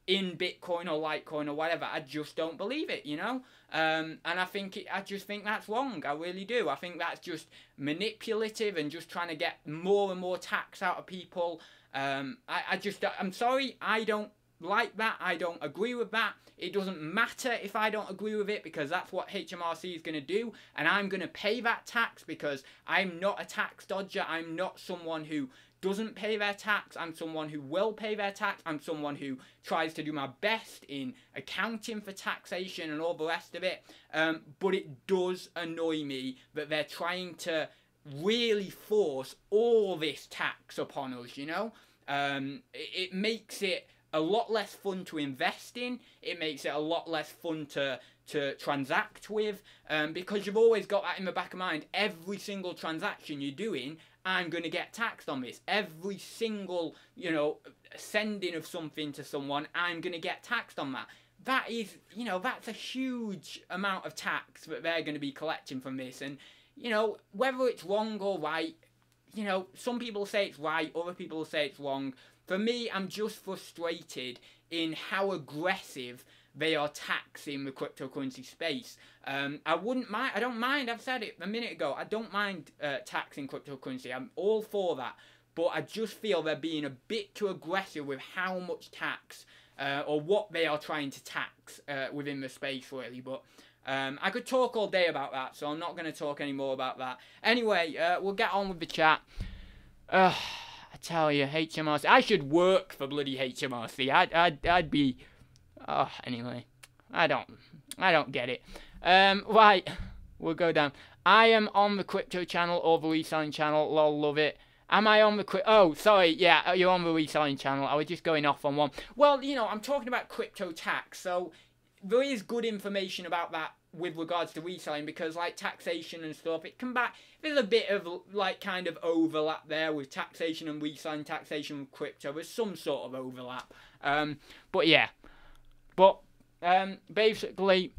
In Bitcoin or Litecoin or whatever. I just don't believe it, you know? And I just think that's wrong. I really do. I think that's just manipulative and just trying to get more and more tax out of people. I'm sorry, I don't like that. I don't agree with that. It doesn't matter if I don't agree with it, because that's what HMRC is going to do, and I'm going to pay that tax because I'm not a tax dodger. I'm not someone who doesn't pay their tax. I'm someone who will pay their tax. I'm someone who tries to do my best in accounting for taxation and all the rest of it. But it does annoy me that they're trying to really force all this tax upon us, you know? It makes it a lot less fun to invest in. It makes it a lot less fun to transact with, because you've always got that in the back of mind. Every single transaction you're doing, I'm going to get taxed on this. Every single, you know, sending of something to someone, I'm going to get taxed on that. That is, you know, that's a huge amount of tax that they're going to be collecting from this. And, you know, whether it's wrong or right, you know, some people say it's right, other people say it's wrong. For me, I'm just frustrated in how aggressive they are taxing the cryptocurrency space. I wouldn't mind, I don't mind, I've said it a minute ago, I don't mind taxing cryptocurrency. I'm all for that. But I just feel they're being a bit too aggressive with how much tax, or what they are trying to tax within the space, really. But I could talk all day about that, so I'm not going to talk any more about that. Anyway, we'll get on with the chat. I tell you, HMRC, I should work for bloody HMRC. I'd be... Oh, anyway, I don't get it. Right, we'll go down. I am on the crypto channel or the reselling channel. Lol, love it. Am I on the oh, sorry, yeah, you're on the reselling channel. I was just going off on one. Well, you know, I'm talking about crypto tax, so there is good information about that with regards to reselling, because like taxation and stuff, it can back. There's a bit of like kind of overlap there with taxation and reselling, taxation with crypto. There's some sort of overlap. But yeah. But basically,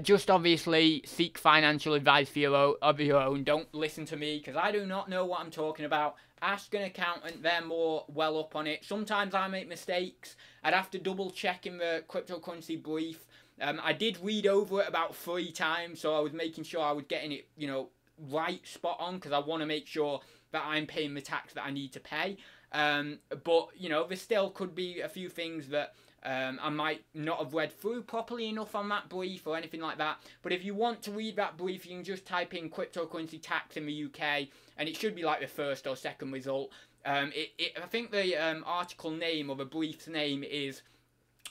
just obviously seek financial advice of your own. Don't listen to me, because I do not know what I'm talking about. Ask an accountant, they're more well up on it. Sometimes I make mistakes. I'd have to double check in the cryptocurrency brief. I did read over it about 3 times, so I was making sure I was getting it, you know, right, spot on, because I want to make sure that I'm paying the tax that I need to pay. But, you know, there still could be a few things that I might not have read through properly enough on that brief or anything like that. But if you want to read that brief, you can just type in cryptocurrency tax in the UK, and it should be like the first or second result. I think the article name or the brief's name is,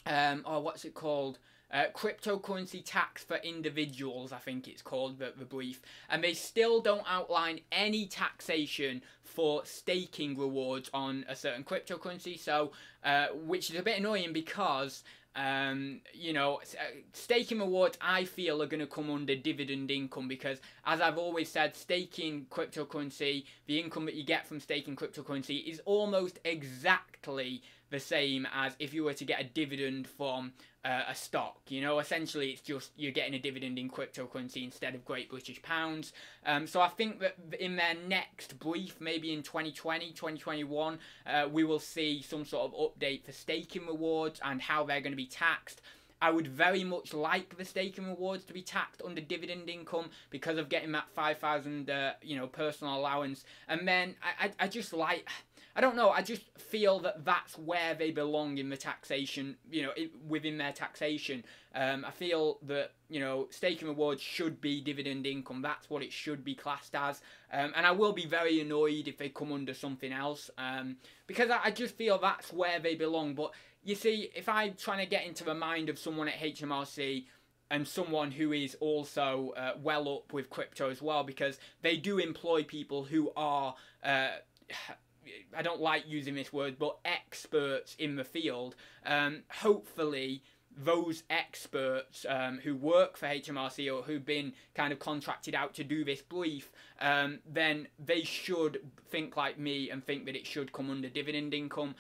oh, what's it called? Cryptocurrency tax for individuals, I think it's called, the brief. And they still don't outline any taxation for staking rewards on a certain cryptocurrency, so which is a bit annoying, because you know, staking rewards, I feel, are going to come under dividend income, because as I've always said, staking cryptocurrency, the income that you get from staking cryptocurrency is almost exactly the same as if you were to get a dividend from a stock. You know, essentially it's just you're getting a dividend in cryptocurrency instead of Great British Pounds. So I think that in their next brief, maybe in 2020, 2021, we will see some sort of update for staking rewards and how they're going to be taxed. I would very much like the staking rewards to be taxed under dividend income, because of getting that 5,000 you know, personal allowance. And then I just like, I don't know, I just feel that that's where they belong in the taxation, you know, within their taxation. I feel that, you know, staking rewards should be dividend income. That's what it should be classed as. And I will be very annoyed if they come under something else, because I just feel that's where they belong. But you see, if I'm trying to get into the mind of someone at HMRC, and someone who is also well up with crypto as well, because they do employ people who are... I don't like using this word, but experts in the field. Hopefully, those experts who work for HMRC or who've been kind of contracted out to do this brief, then they should think like me and think that it should come under dividend income,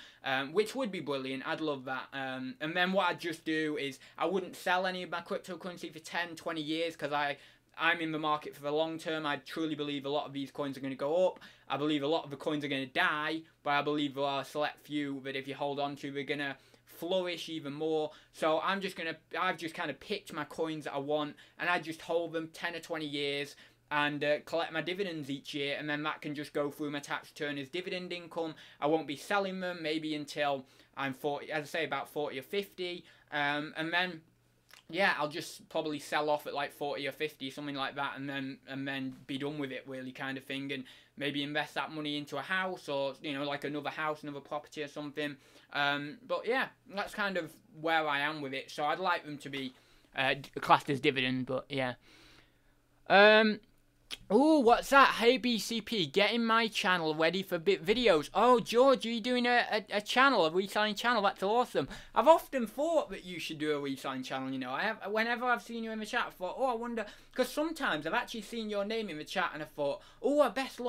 which would be brilliant. I'd love that. And then what I'd just do is I wouldn't sell any of my cryptocurrency for 10, 20 years because I'm in the market for the long term. I truly believe a lot of these coins are going to go up. I believe a lot of the coins are going to die, but I believe there are a select few that if you hold on to, they're going to flourish even more. So I've just kind of picked my coins that I want, and I just hold them 10 or 20 years and collect my dividends each year, and then that can just go through my tax return as dividend income. I won't be selling them maybe until I'm 40, as I say, about 40 or 50, and then yeah, I'll just probably sell off at like 40 or 50, something like that, and then be done with it, really, kind of thing, and maybe invest that money into a house, or, you know, like another house, another property or something. But yeah, that's kind of where I am with it. So I'd like them to be classed as dividend, but yeah. Oh, what's that? Hey BCP, getting my channel ready for videos. Oh, George, are you doing a channel, a reselling channel? That's awesome. I've often thought that you should do a reselling channel, you know. Whenever I've seen you in the chat, I thought, oh, I wonder, because sometimes I've actually seen your name in the chat and I thought, oh, I best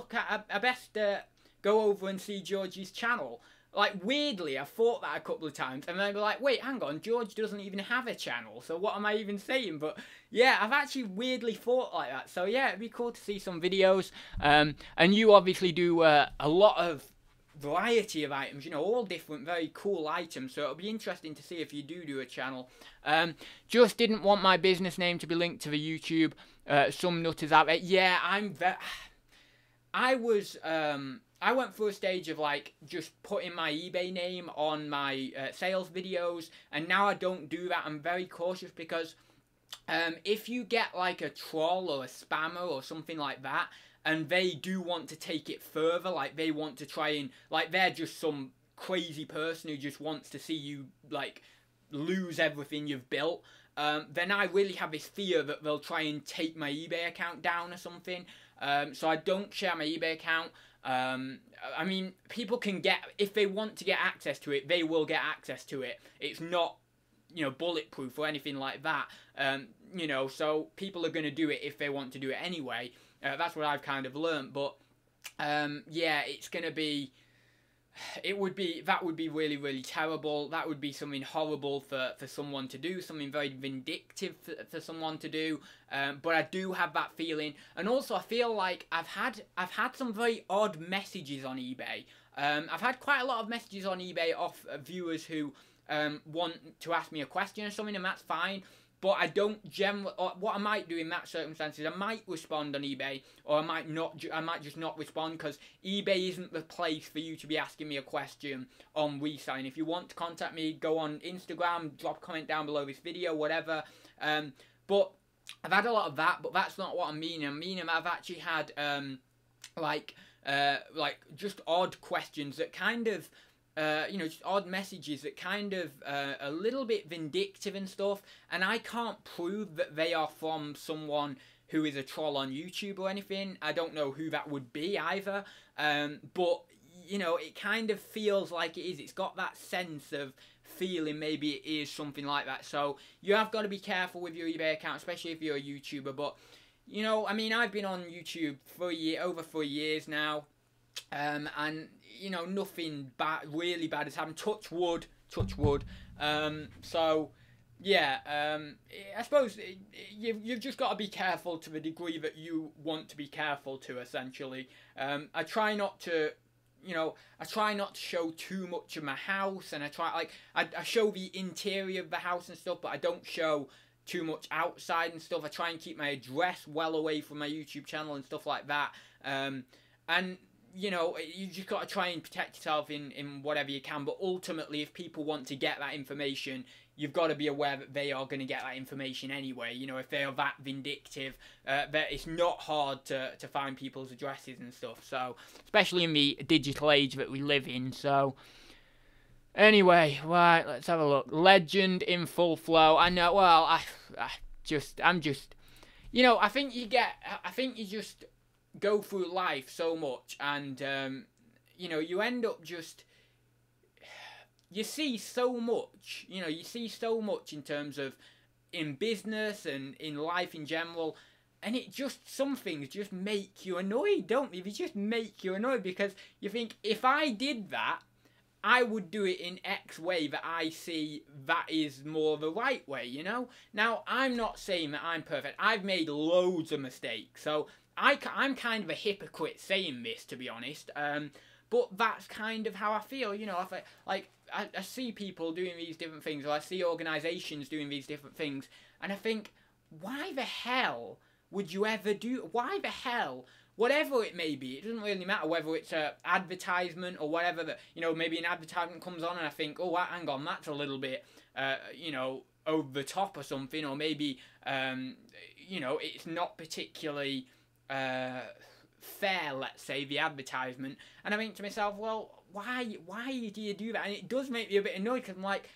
go over and see George's channel. Like, weirdly, I've thought that a couple of times, and then I'd be like, wait, hang on, George doesn't even have a channel, so what am I even saying? But, yeah, I've actually weirdly thought like that, so yeah, it'd be cool to see some videos, and you obviously do a lot of variety of items, you know, all different, very cool items, so it'll be interesting to see if you do a channel. Just didn't want my business name to be linked to the YouTube, some nutters out there. Yeah, I went through a stage of like just putting my eBay name on my sales videos, and now I don't do that. I'm very cautious because if you get like a troll or a spammer or something like that, and they do want to take it further, like they want to try and, like, they're just some crazy person who just wants to see you like lose everything you've built, then I really have this fear that they'll try and take my eBay account down or something. So I don't share my eBay account. I mean, people can get, if they want to get access to it, they will get access to it. It's not, you know, bulletproof or anything like that. You know, so people are going to do it if they want to do it anyway. That's what I've kind of learned. But yeah, it's going to be, that would be really, really terrible. That would be something horrible for someone to do, something very vindictive for someone to do. But I do have that feeling, and also I feel like I've had some very odd messages on eBay. I've had quite a lot of messages on eBay off viewers who want to ask me a question or something, and that's fine. But I don't generally. What I might do in that circumstance is I might respond on eBay, or I might not. I might just not respond, because eBay isn't the place for you to be asking me a question on reselling. If you want to contact me, go on Instagram, drop a comment down below this video, whatever. But I've had a lot of that, but that's not what I'm meaning. I'm meaning I've actually had like just odd questions that kind of. You know, just odd messages that kind of a little bit vindictive and stuff, and I can't prove that they are from someone who is a troll on YouTube or anything. I don't know who that would be either, but, you know, it kind of feels like it is. It's got that sense of feeling maybe it is something like that, so you have got to be careful with your eBay account, especially if you're a YouTuber. But, you know, I mean, I've been on YouTube for over 3 years now, and, you know, nothing really bad has happened. Touch wood. So, yeah, I suppose you've just got to be careful to the degree that you want to be careful to, essentially. I try not to, you know, show too much of my house, and I show the interior of the house and stuff, but I don't show too much outside and stuff. I try and keep my address well away from my YouTube channel and stuff like that. And you know, you just got to try and protect yourself in whatever you can. But ultimately, if people want to get that information, you've got to be aware that they are going to get that information anyway. You know, if they are that vindictive, that it's not hard to find people's addresses and stuff. So, especially in the digital age that we live in. So, anyway, right, let's have a look. Legend in full flow. I know. Well, I'm just, you know, I think you just go through life so much, and you know, you end up just you see so much, you know, you see so much in terms of in business and in life in general, and it just, some things just make you annoyed, don't they? They just make you annoyed because you think, if I did that, I would do it in X way that I see that is more the right way, you know? Now, I'm not saying that I'm perfect. I've made loads of mistakes, so I'm kind of a hypocrite saying this, to be honest. But that's kind of how I feel, you know. If I see people doing these different things, or I see organisations doing these different things, and I think, why the hell would you ever do? Why the hell? Whatever it may be, it doesn't really matter whether it's an advertisement or whatever. That, you know, maybe an advertisement comes on and I think, oh, hang on, that's a little bit, you know, over the top or something, or maybe, you know, it's not particularly fair, let's say, the advertisement, and I think to myself, well, why do you do that? And it does make me a bit annoyed, because I'm like,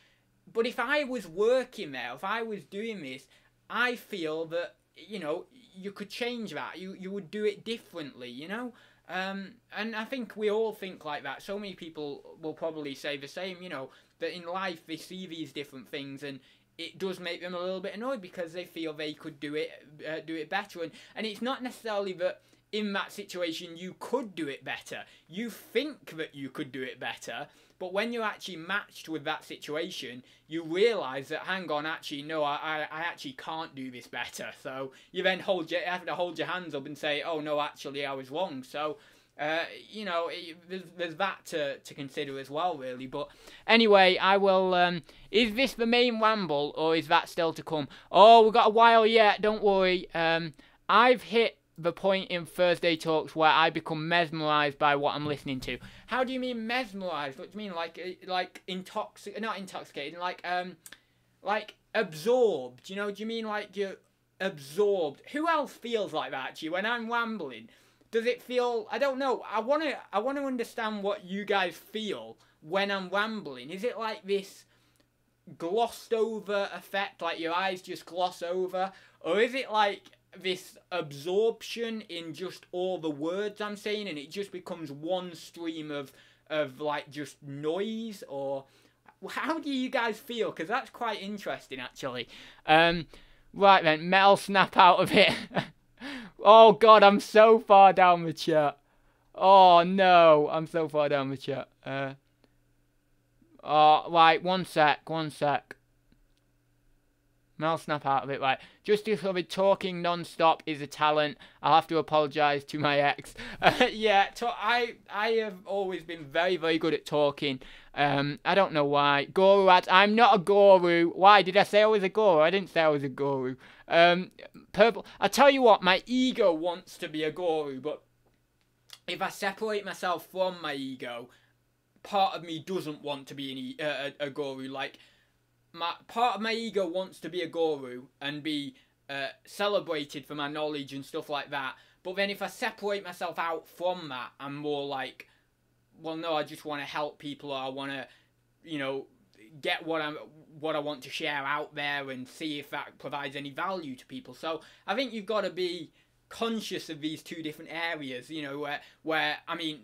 but if I was working there, if I was doing this, I feel that, you know, you could change that. You would do it differently, you know? And I think we all think like that. So many people will probably say the same, you know, that in life they see these different things, and it does make them a little bit annoyed because they feel they could do it better. And it's not necessarily that in that situation you could do it better. You think that you could do it better, but when you're actually matched with that situation, you realise that, hang on, actually, no, I actually can't do this better. So you then have to hold your hands up and say, oh, no, actually, I was wrong. So, you know, there's that to consider as well, really. But anyway, I will... is this the main ramble, or is that still to come? Oh, we've got a while yet, don't worry. I've hit the point in Thursday Talks where I become mesmerised by what I'm listening to. How do you mean mesmerised? What do you mean? Like not intoxicated, like absorbed, you know? Do you mean like you're absorbed? Who else feels like that actually when I'm rambling? Does it feel, I don't know, I want to understand what you guys feel when I'm rambling. Is it like this glossed over effect, like your eyes just gloss over, or is it like this absorption in just all the words I'm saying, and it just becomes one stream of like just noise? Or how do you guys feel? Because that's quite interesting actually. Right then, metal snap out of it. Oh god, I'm so far down the chat. Oh no, I'm so far down the chat. Oh, right, one sec. Mel snap out of it, right. Just discovered talking non-stop is a talent. I'll have to apologise to my ex. Yeah, I have always been very, very good at talking. I don't know why. Guru ads. I'm not a guru. Why? Did I say I was a guru? I didn't say I was a guru. Purple. I tell you what, my ego wants to be a guru, but if I separate myself from my ego, part of me doesn't want to be a guru. Like, part of my ego wants to be a guru and be celebrated for my knowledge and stuff like that. But then if I separate myself out from that, I'm more like, well, no, I just want to help people, or I want to, you know, get what I want to share out there and see if that provides any value to people. So I think you've got to be conscious of these two different areas, you know, where I mean,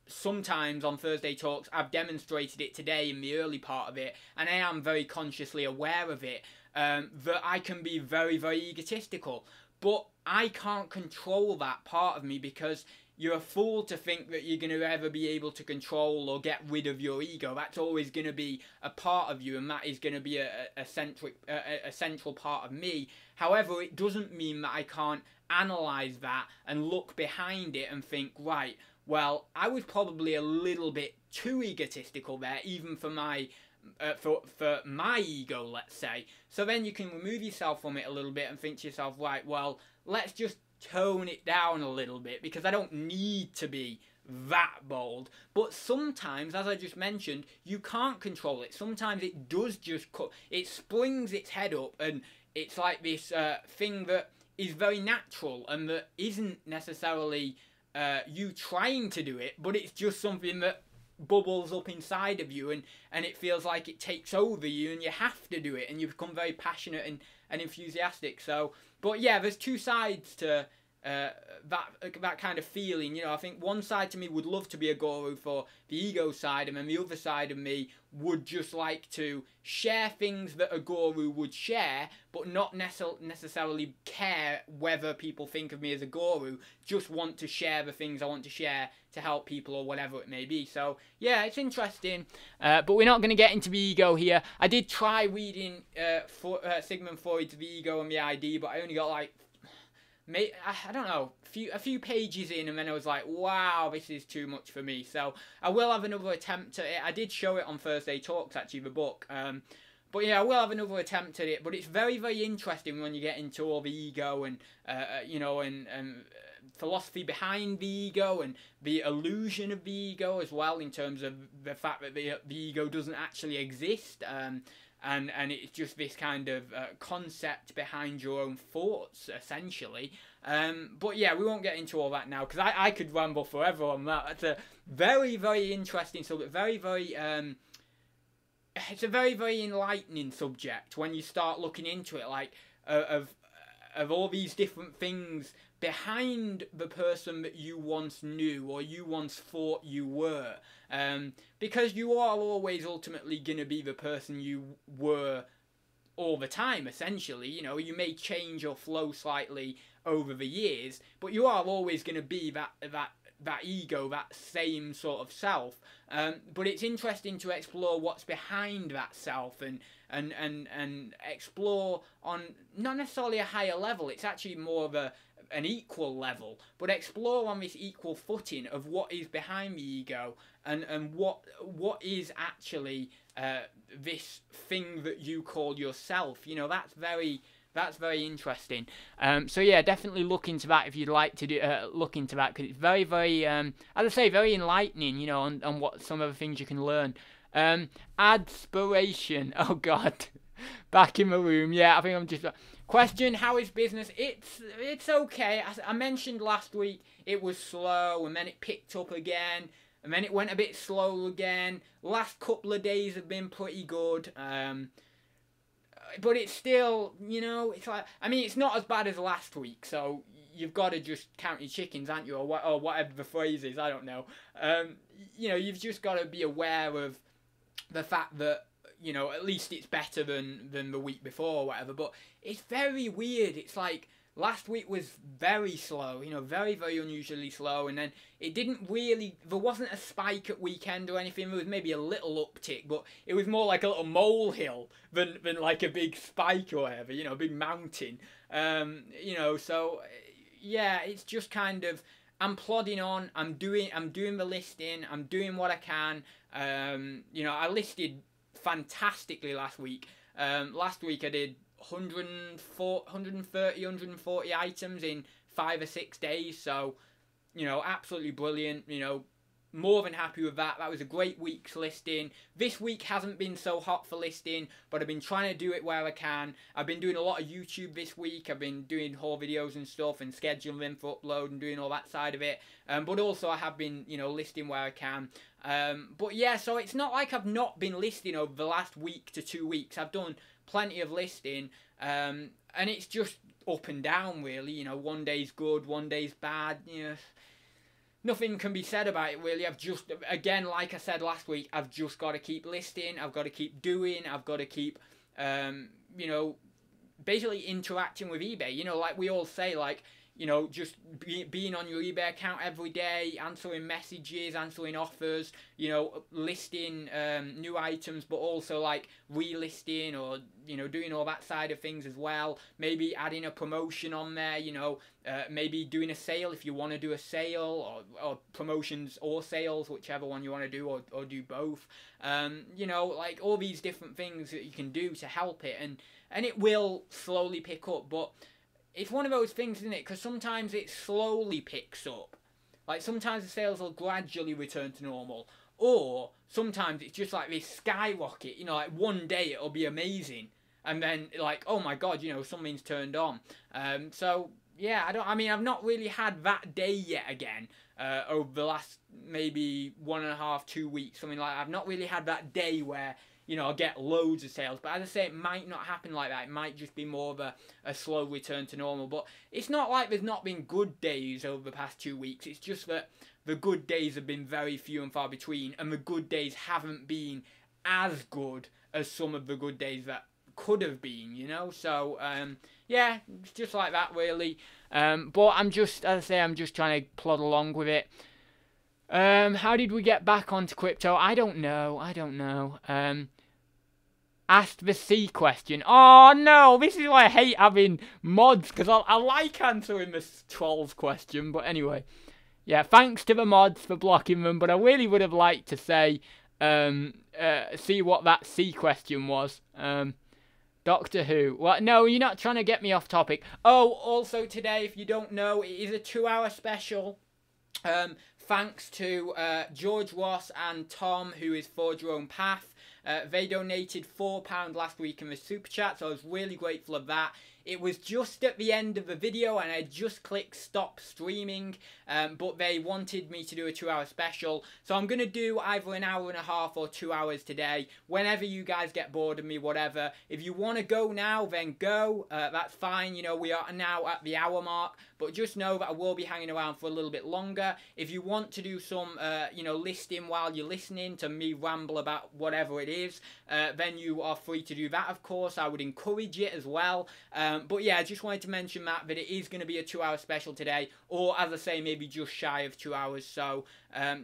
sometimes on Thursday Talks, I've demonstrated it today in the early part of it, and I am very consciously aware of it, that I can be very, very egotistical. But I can't control that part of me, because you're a fool to think that you're going to ever be able to control or get rid of your ego. That's always going to be a part of you, and that is going to be a central part of me. However, it doesn't mean that I can't analyse that and look behind it and think, right, well, I was probably a little bit too egotistical there, even for my for my ego, let's say. So then you can remove yourself from it a little bit and think to yourself, right, well, let's just tone it down a little bit, because I don't need to be that bold. But sometimes, as I just mentioned, you can't control it. Sometimes it does just it springs its head up, and it's like this thing that is very natural and that isn't necessarily you trying to do it, but it's just something that bubbles up inside of you, and it feels like it takes over you, and you have to do it, and you become very passionate and enthusiastic. So, but yeah, there's two sides to that kind of feeling. You know, I think one side to me would love to be a guru for the ego side, and then the other side of me would just like to share things that a guru would share, but not necessarily care whether people think of me as a guru. Just want to share the things I want to share to help people or whatever it may be. So yeah, it's interesting, but we're not going to get into the ego here. I did try reading Sigmund Freud's The Ego and the ID, but I only got like, I don't know, a few pages in, and then I was like, wow, this is too much for me. So I will have another attempt at it. I did show it on Thursday Talks, actually, the book. But yeah, I will have another attempt at it. But it's very, very interesting when you get into all the ego and, you know, and philosophy behind the ego and the illusion of the ego as well, in terms of the fact that the ego doesn't actually exist. And it's just this kind of concept behind your own thoughts, essentially. But yeah, we won't get into all that now, because I could ramble forever on that. It's a very, very interesting subject. Very, very... it's a very, very enlightening subject when you start looking into it, like, of all these different things behind the person that you once knew or you once thought you were. Because you are always ultimately going to be the person you were all the time, essentially. You know, you may change or flow slightly over the years, but you are always going to be that ego, that same sort of self. But it's interesting to explore what's behind that self and explore on not necessarily a higher level. It's actually more of an equal level, but explore on this equal footing of what is behind the ego and what is actually this thing that you call yourself. You know, that's very interesting. So yeah, definitely look into that if you'd like to look into that, because it's very, very, as I say, very enlightening, you know, on what some of the things you can learn. Adspiration. Oh God, back in my room. Yeah, I think I'm just. Question: how is business? It's okay. I mentioned last week it was slow, and then it picked up again, and then it went a bit slow again. Last couple of days have been pretty good. But it's still, you know, it's like, I mean, it's not as bad as last week, so you've got to just count your chickens, aren't you, or whatever the phrase is, I don't know. You know, you've just got to be aware of the fact that, you know, at least it's better than the week before or whatever, but it's very weird. It's like, last week was very slow, you know, very, very unusually slow, and then it didn't really, there wasn't a spike at weekend or anything. There was maybe a little uptick, but it was more like a little molehill than like a big spike or whatever, you know, a big mountain. You know, so yeah, it's just kind of, I'm plodding on, I'm doing the listing, I'm doing what I can. You know, I listed fantastically last week. Last week I did 140 items in 5 or 6 days, so, you know, absolutely brilliant. You know, more than happy with that. That was a great week's listing. This week hasn't been so hot for listing, but I've been trying to do it where I can. I've been doing a lot of YouTube this week. I've been doing haul videos and stuff and scheduling them for upload and doing all that side of it. But also I have been, you know, listing where I can. But yeah, so it's not like I've not been listing over the last week to 2 weeks. I've done plenty of listing, and it's just up and down, really. You know, one day's good, one day's bad. You know, nothing can be said about it, really. I've just, again, like I said last week, I've just got to keep listing. I've got to keep doing. I've got to keep, you know, basically interacting with eBay. You know, like we all say, like, you know, just being on your eBay account every day, answering messages, answering offers, you know, listing new items, but also like relisting or, you know, doing all that side of things as well. Maybe adding a promotion on there, you know, maybe doing a sale if you want to do a sale, or promotions or sales, whichever one you want to do, or do both. You know, like all these different things that you can do to help it, and it will slowly pick up, but it's one of those things, isn't it? Because sometimes it slowly picks up. Like, sometimes the sales will gradually return to normal. Or sometimes it's just like this skyrocket. You know, like one day it'll be amazing. And then, like, oh my God, you know, something's turned on. So, yeah, I've not really had that day yet again. Over the last maybe 1.5, 2 weeks. Something like that. I've not really had that day where you know, I'll get loads of sales. But as I say, it might not happen like that. It might just be more of a slow return to normal. But it's not like there's not been good days over the past 2 weeks. It's just that the good days have been very few and far between, and the good days haven't been as good as some of the good days that could have been, you know. So yeah, it's just like that really. But I'm just, as I say, I'm just trying to plod along with it. How did we get back onto crypto? I don't know. Asked the C question. Oh no, this is why I hate having mods, because I like answering the trolls question. But anyway, yeah, thanks to the mods for blocking them. But I really would have liked to say, see what that C question was. Doctor Who. Well, no, you're not trying to get me off topic. Oh, also today, if you don't know, it is a 2-hour special. Thanks to George Ross and Tom, who is Forge Your Own Path. They donated £4 last week in the super chat, so I was really grateful of that. It was just at the end of the video and I just clicked stop streaming, but they wanted me to do a 2-hour special. So I'm going to do either an hour and a half or 2 hours today, whenever you guys get bored of me, whatever. If you want to go now, then go. That's fine. You know, we are now at the hour mark, but just know that I will be hanging around for a little bit longer. If you want to do some, you know, listing while you're listening to me ramble about whatever it is, then you are free to do that, of course. I would encourage it as well. But yeah, I just wanted to mention that it is going to be a 2-hour special today, or as I say, maybe just shy of 2 hours. So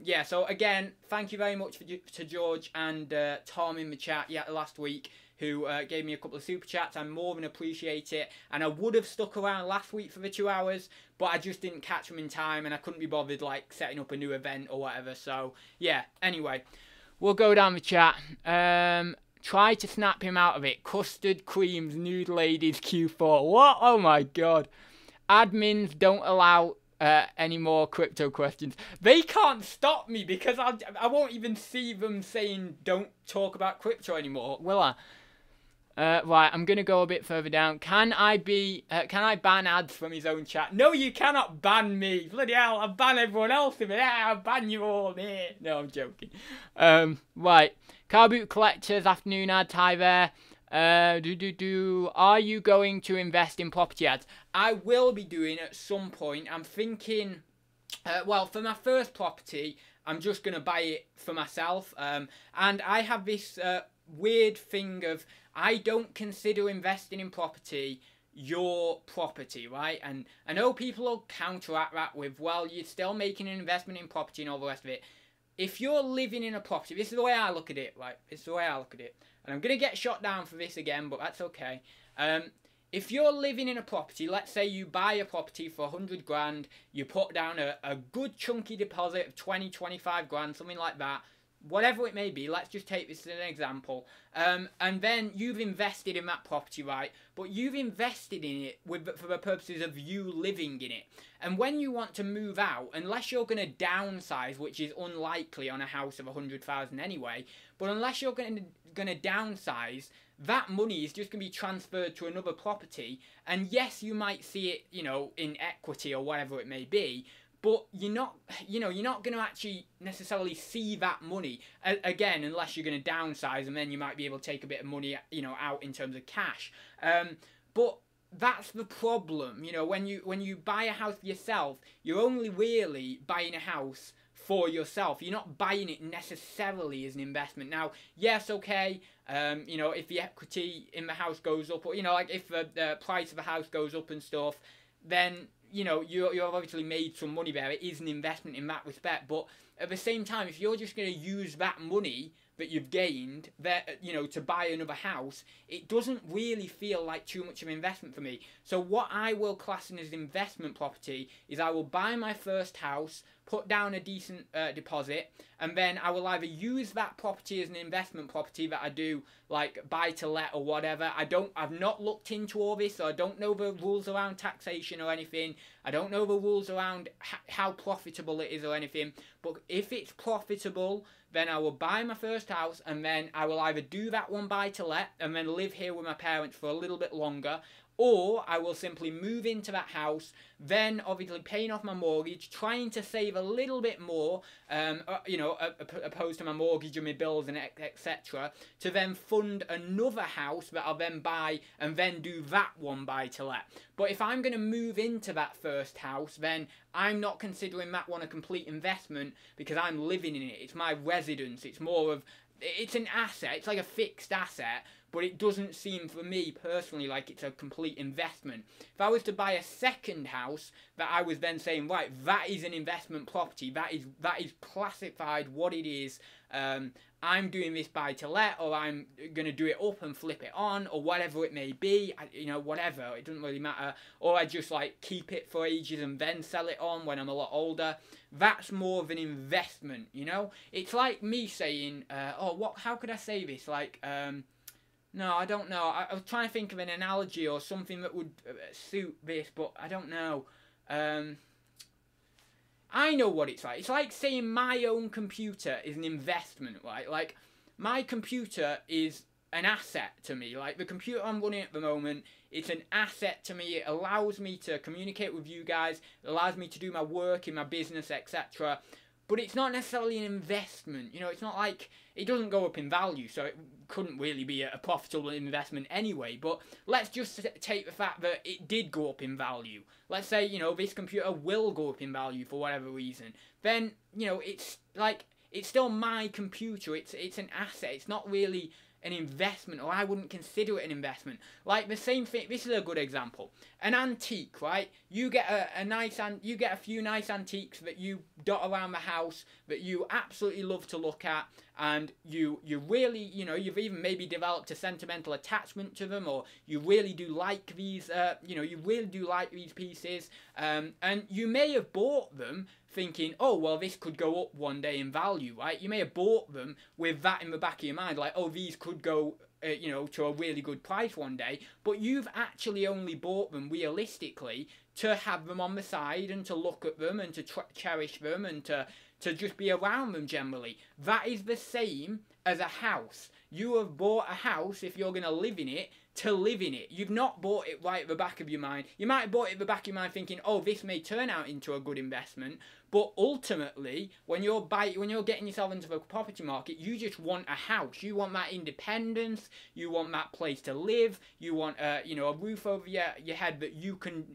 yeah, so again, thank you very much to George and Tom in the chat last week, who gave me a couple of super chats. I more than appreciate it, and I would have stuck around last week for the 2 hours, but I just didn't catch them in time, and I couldn't be bothered like setting up a new event or whatever. So yeah, anyway, we'll go down the chat. Try to snap him out of it. Custard Cream's Nude Ladies Q4. What? Oh my god. Admins don't allow any more crypto questions. They can't stop me because I won't even see them saying don't talk about crypto anymore, will I? Right, I'm gonna go a bit further down. Can I ban ads from his own chat? No, you cannot ban me. Bloody hell, I'll ban everyone else in it. I'll ban you all here. No, I'm joking. Right. Car Boot Collectors, afternoon ads, hi there. Are you going to invest in property ads? I will be doing at some point. I'm thinking, well, for my first property, I'm just going to buy it for myself. And I have this weird thing of, I don't consider investing in property your property, right? And I know people will counteract that with, well, you're still making an investment in property and all the rest of it. If you're living in a property, this is the way I look at it, right? This is the way I look at it. And I'm going to get shot down for this again, but that's okay. If you're living in a property, let's say you buy a property for 100 grand, you put down a good chunky deposit of 20, 25 grand, something like that, whatever it may be, let's just take this as an example, and then you've invested in that property, right? But you've invested in it for the purposes of you living in it. And when you want to move out, unless you're going to downsize, which is unlikely on a house of 100,000 anyway, but unless you're going to downsize, that money is just going to be transferred to another property. And yes, you might see it, you know, in equity or whatever it may be, but you're not going to actually necessarily see that money again, unless you're going to downsize, and then you might be able to take a bit of money, you know, out in terms of cash. But that's the problem, you know, when you buy a house for yourself, you're only really buying a house for yourself. You're not buying it necessarily as an investment. Now, yes, okay, you know, if the equity in the house goes up, or, you know, like if the price of the house goes up and stuff, then, you know, you've obviously made some money there. It is an investment in that respect. But at the same time, if you're just going to use that money that you've gained there, you know, to buy another house, it doesn't really feel like too much of an investment for me. So what I will class in as investment property is I will buy my first house, put down a decent deposit, and then I will either use that property as an investment property that I do like buy to let or whatever. I've not looked into all this, so I don't know the rules around taxation or anything. I don't know the rules around how profitable it is or anything. But if it's profitable, then I will buy my first house, and then I will either do that one buy to let and then live here with my parents for a little bit longer, Or I will simply move into that house, then obviously paying off my mortgage, trying to save a little bit more, you know, opposed to my mortgage and my bills and etc., to then fund another house that I'll then buy and then do that one buy to let. But if I'm going to move into that first house, then I'm not considering that one a complete investment because I'm living in it. It's my residence. It's more of, it's an asset. It's like a fixed asset. But it doesn't seem for me personally like it's a complete investment. If I was to buy a second house that I was then saying, right, that is an investment property, that is classified what it is, I'm doing this buy to let, or I'm going to do it up and flip it on, or whatever it may be, you know, whatever, it doesn't really matter, or I just like keep it for ages and then sell it on when I'm a lot older. That's more of an investment, you know. It's like me saying, how could I say this, like, no, I don't know. I was trying to think of an analogy or something that would suit this, but I don't know. I know what it's like. It's like saying my own computer is an investment, right? Like, my computer is an asset to me. Like, the computer I'm running at the moment, it's an asset to me. It allows me to communicate with you guys. It allows me to do my work in my business, etc. But it's not necessarily an investment. You know, it's not like, it doesn't go up in value, so it couldn't really be a profitable investment anyway. But let's just take the fact that it did go up in value. Let's say, you know, this computer will go up in value for whatever reason. Then, you know, it's like, it's still my computer. It's an asset. It's not really an investment, or I wouldn't consider it an investment. Like the same thing, this is a good example. An antique, right? You get you get a few nice antiques that you dot around the house that you absolutely love to look at, and you really, you know, you've even maybe developed a sentimental attachment to them, or you really do like these, you know, you really do like these pieces, and you may have bought them thinking, oh, well, this could go up one day in value, right? You may have bought them with that in the back of your mind, like, oh, these could go, you know, to a really good price one day, but you've actually only bought them realistically to have them on the side and to look at them and to cherish them and to just be around them generally. That is the same as a house. You have bought a house, if you're going to live in it, to live in it. You've not bought it right at the back of your mind. You might have bought it at the back of your mind thinking, oh, this may turn out into a good investment, but ultimately, when you're getting yourself into the property market, you just want a house. You want that independence. You want that place to live. You want, you know, a roof over your head that you can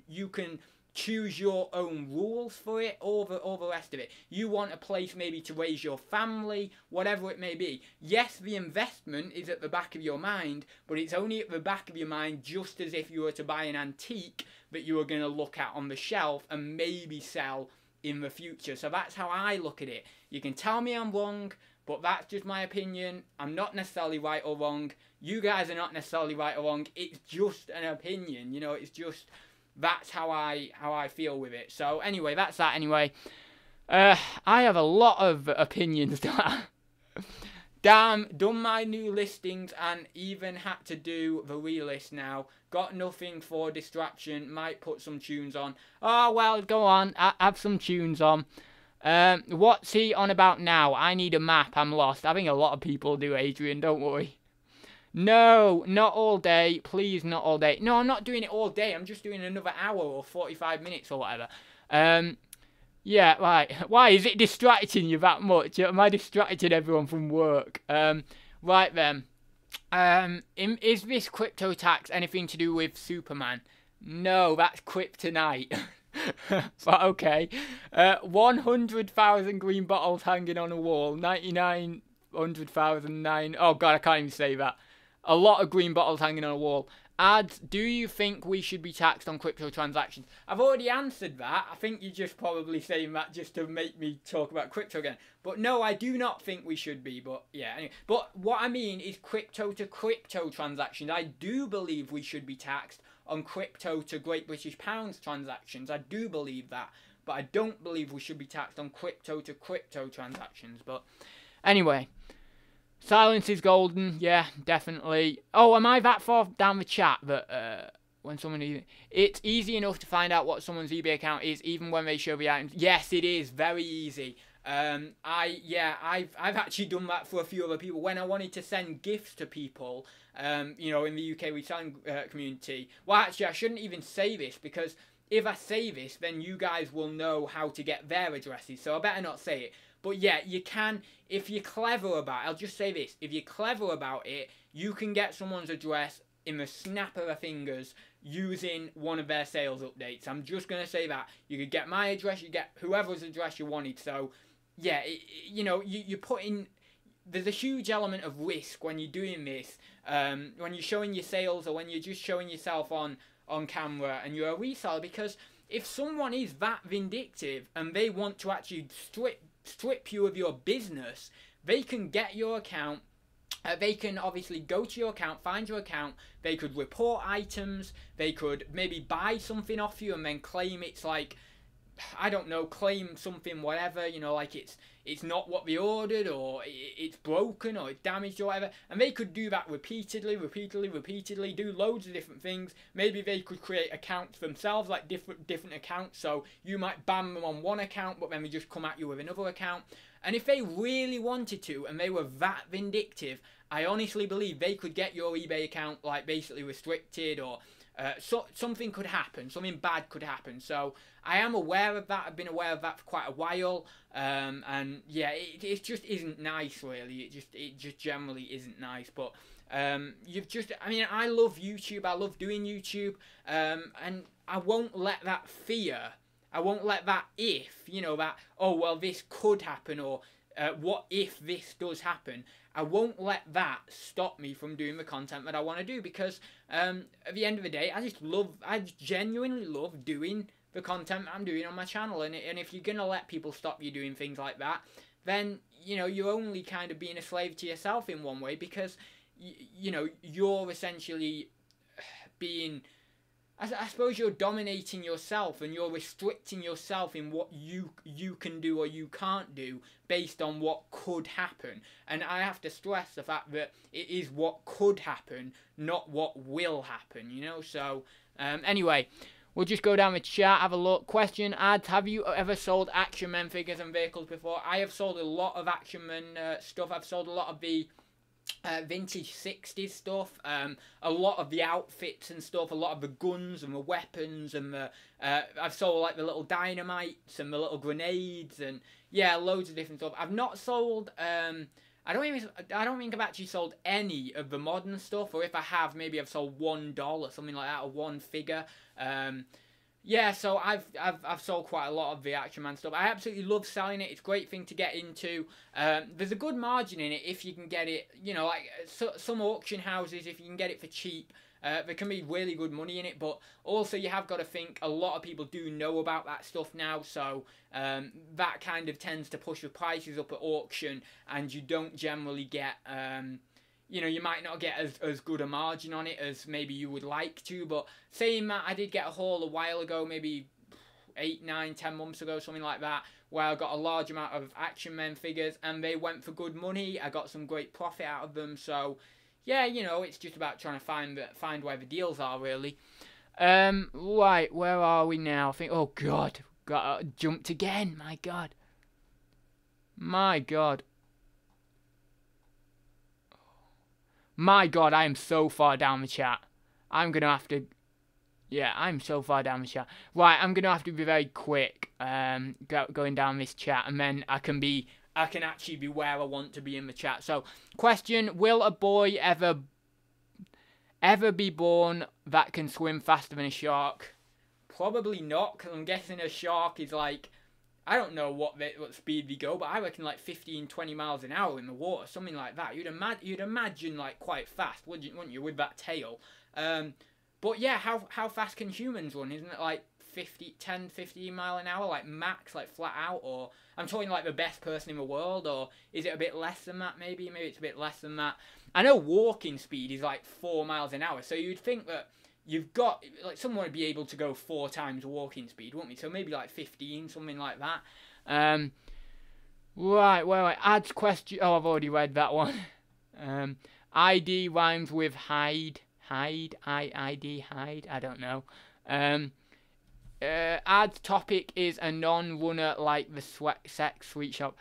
choose your own rules for it, all the rest of it. You want a place maybe to raise your family, whatever it may be. Yes, the investment is at the back of your mind, but it's only at the back of your mind just as if you were to buy an antique that you were going to look at on the shelf and maybe sell in the future. So that's how I look at it. You can tell me I'm wrong, but that's just my opinion. I'm not necessarily right or wrong. You guys are not necessarily right or wrong. It's just an opinion, you know, it's just, that's how I feel with it. So anyway, that's that anyway. I have a lot of opinions. Damn, done my new listings and even had to do the relist now. Got nothing for distraction. Might put some tunes on. Oh, well, go on. Have some tunes on. What's he on about now? I need a map. I'm lost. I think a lot of people do, Adrian. Don't worry. No, not all day. Please, not all day. No, I'm not doing it all day. I'm just doing another hour or 45 minutes or whatever. Yeah, right. Why is it distracting you that much? Am I distracting everyone from work? Right then. Is this crypto tax anything to do with Superman? No, that's kryptonite. But okay. 100,000 green bottles hanging on a wall. 99,100,009. Oh god, I can't even say that. A lot of green bottles hanging on a wall. Ads, do you think we should be taxed on crypto transactions? I've already answered that. I think you're just probably saying that just to make me talk about crypto again. But no, I do not think we should be. But yeah, anyway. But what I mean is crypto to crypto transactions. I do believe we should be taxed on crypto to Great British Pounds transactions. I do believe that. But I don't believe we should be taxed on crypto to crypto transactions. But anyway. Silence is golden, yeah, definitely. Oh, am I that far down the chat that when someone... It's easy enough to find out what someone's eBay account is even when they show the items. Yes, it is, very easy. I've actually done that for a few other people when I wanted to send gifts to people. You know, in the UK reselling community. Well, actually, I shouldn't even say this, because if I say this, then you guys will know how to get their addresses. So I better not say it. But yeah, you can, if you're clever about it. I'll just say this: if you're clever about it, you can get someone's address in the snap of a fingers using one of their sales updates. I'm just going to say that. You could get my address, you get whoever's address you wanted. So yeah, you know, you put in, there's a huge element of risk when you're doing this, when you're showing your sales, or when you're just showing yourself on camera and you're a reseller, because if someone is that vindictive and they want to actually strip you of your business, they can get your account. They can obviously go to your account, find your account, they could report items, they could maybe buy something off you and then claim it's like, I don't know, claim something whatever, you know, like it's not what they ordered, or it's broken, or it's damaged, or whatever. And they could do that repeatedly, do loads of different things. Maybe they could create accounts themselves, like different accounts, so you might ban them on one account, but then they just come at you with another account. And if they really wanted to, and they were that vindictive, I honestly believe they could get your eBay account like basically restricted, or something could happen, something bad could happen. So I am aware of that. I've been aware of that for quite a while, and yeah, it just isn't nice, really. It just generally isn't nice. But I mean, I love YouTube. I love doing YouTube, and I won't let that fear. I won't let that you know, that, oh, well, this could happen, or what if this does happen. I won't let that stop me from doing the content that I want to do, because at the end of the day, I genuinely love doing the content I'm doing on my channel. And if you're going to let people stop you doing things like that, then, you know, you're only kind of being a slave to yourself in one way, because, you know, you're essentially being, I suppose you're dominating yourself, and you're restricting yourself in what you can do or you can't do based on what could happen. And I have to stress the fact that it is what could happen, not what will happen, you know. So anyway, we'll just go down the chat, have a look. Question: ads, have you ever sold Action Men figures and vehicles before? I have sold a lot of Action Men stuff. I've sold a lot of the vintage 60s stuff, a lot of the outfits and stuff, a lot of the guns and the weapons, and the I've sold like the little dynamites and the little grenades, and yeah, loads of different stuff. I've not sold I don't think I've actually sold any of the modern stuff, or if I have, maybe I've sold $1 or something like that, or one figure. Yeah, so I've sold quite a lot of the Action Man stuff. I absolutely love selling it. It's a great thing to get into. There's a good margin in it if you can get it, you know, like some auction houses, if you can get it for cheap, there can be really good money in it. But also you have got to think a lot of people do know about that stuff now, so that kind of tends to push the prices up at auction, and you don't generally get you know, you might not get as good a margin on it as maybe you would like to. But saying that, I did get a haul a while ago, maybe 8, 9, 10 months ago, something like that, where I got a large amount of Action Men figures, and they went for good money. I got some great profit out of them. So yeah, you know, it's just about trying to find where the deals are, really. Right, where are we now? I think, oh god, jumped again. My god. My god, I am so far down the chat. I'm going to have to... Yeah, I'm so far down the chat. Right, I'm going to have to be very quick going down this chat, and then I can actually be where I want to be in the chat. So, question: will a boy ever be born that can swim faster than a shark? Probably not, because I'm guessing a shark is like... I don't know what speed they go, but I reckon like 15, 20 miles an hour in the water, something like that. You'd imagine like quite fast, wouldn't you, with that tail? But yeah, how fast can humans run? Isn't it like 10, 15 mile an hour, like max, like flat out? Or I'm talking like the best person in the world, or is it a bit less than that? Maybe it's a bit less than that. I know walking speed is like 4 miles an hour, so you'd think that you've got, like, someone would be able to go 4 times walking speed, wouldn't we? So maybe like 15, something like that. Right, wait. Ads question. Oh, I've already read that one. ID rhymes with hide. ID, hide. I don't know. Ad topic is a non-runner like the sex sweet shop.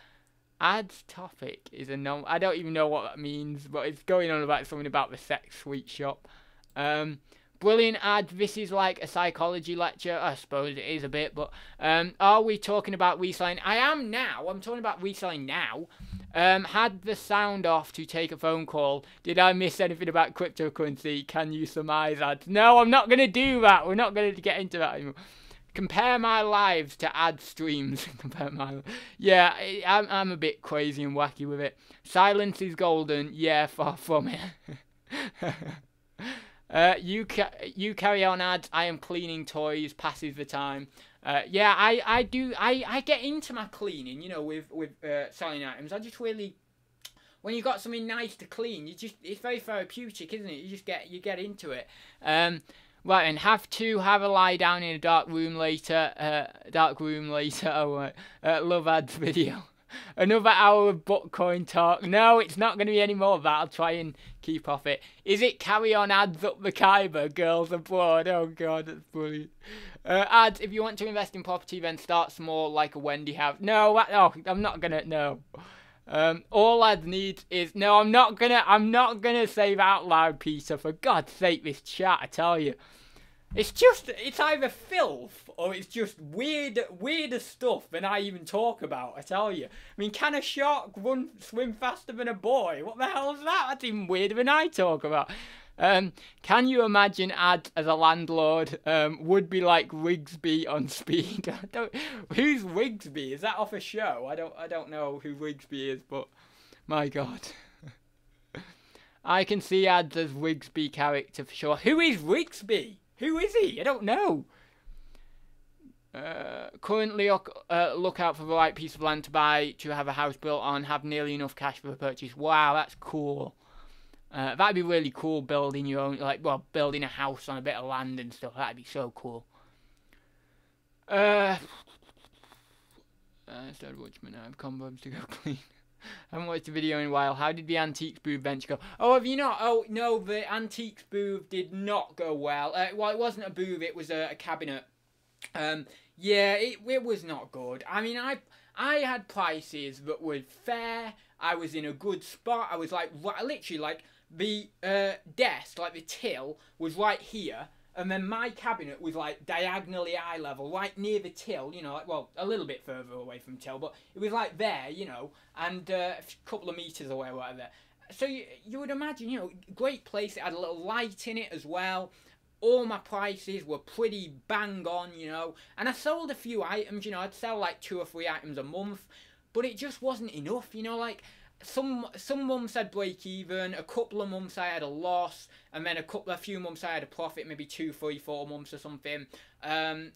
Ad topic is a non... I don't even know what that means, but it's going on about something about the sex sweet shop. Brilliant ad. This is like a psychology lecture. I suppose it is a bit, but are we talking about reselling? I am now. I'm talking about reselling now. Had the sound off to take a phone call. Did I miss anything about cryptocurrency? Can you surmise ads? No, I'm not going to do that. We're not going to get into that anymore. Compare my lives to ad streams. Compare my... Yeah, I'm a bit crazy and wacky with it. Silence is golden. Yeah, far from it. You carry on ads. I am cleaning toys. Passes the time. Yeah, I do. I get into my cleaning. You know, with selling items. I just really, when you got something nice to clean, it's very therapeutic, isn't it? You get into it. Right, and have a lie down in a dark room later. Oh, right. Love ads video. Another hour of Bitcoin talk. No, it's not going to be any more of that. I'll try and keep off it. Is it carry on ads up the Khyber? Girls abroad. Oh, God, that's brilliant. Ads, if you want to invest in property, then start small like a Wendy house. No, I'm not going to, no. All ads need is, no, I'm not gonna say that out loud, Peter. For God's sake, this chat, I tell you. It's either filth or it's just weirder stuff than I even talk about, I tell you. I mean, can a shark swim faster than a boy? What the hell is that? That's even weirder than I talk about. Can you imagine ads as a landlord? Would be like Rigsby on speed. Who's Rigsby? Is that off a show? I don't know who Rigsby is, but my God. I can see ads as Rigsby character for sure. Who is Rigsby? Who is he? I don't know. Currently, look out for the right piece of land to buy to have a house built on. Have nearly enough cash for the purchase. Wow, that's cool. That'd be really cool, building your own, building a house on a bit of land and stuff. That'd be so cool. Instead of watching I have combos to go clean. I haven't watched a video in a while. How did the Antiques booth venture go? Oh, have you not? Oh, no, the Antiques booth did not go well. Well, it wasn't a booth, it was a cabinet. Yeah, it was not good. I mean, I had prices that were fair. I was in a good spot. I was literally like, the desk, like the till, was right here. And then my cabinet was like diagonally eye level, right near the till, you know, a little bit further away from till, but it was like there, you know, and a couple of meters away, right there. So you would imagine, you know, great place. It had a little light in it as well. All my prices were pretty bang on, you know, and I sold a few items, you know, I'd sell like 2 or 3 items a month, but it just wasn't enough, you know, like, some months I'd break even, a couple of months I had a loss, and then a few months I had a profit, maybe 2, 3, 4 months or something. But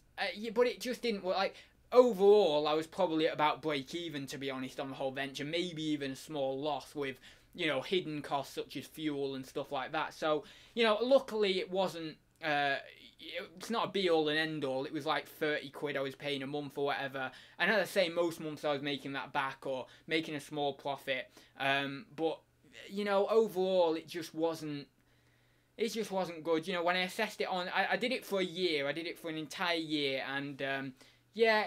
it just didn't work. Like, overall, I was probably at about break even, to be honest, on the whole venture. Maybe even a small loss with, you know, hidden costs such as fuel and stuff like that. So, you know, luckily it wasn't. It's not a be-all and end-all. It was like 30 quid I was paying a month or whatever. And as I say, most months I was making that back or making a small profit. But, you know, overall it just wasn't good. You know, when I assessed it on... I did it for a year. I did it for an entire year. And, yeah,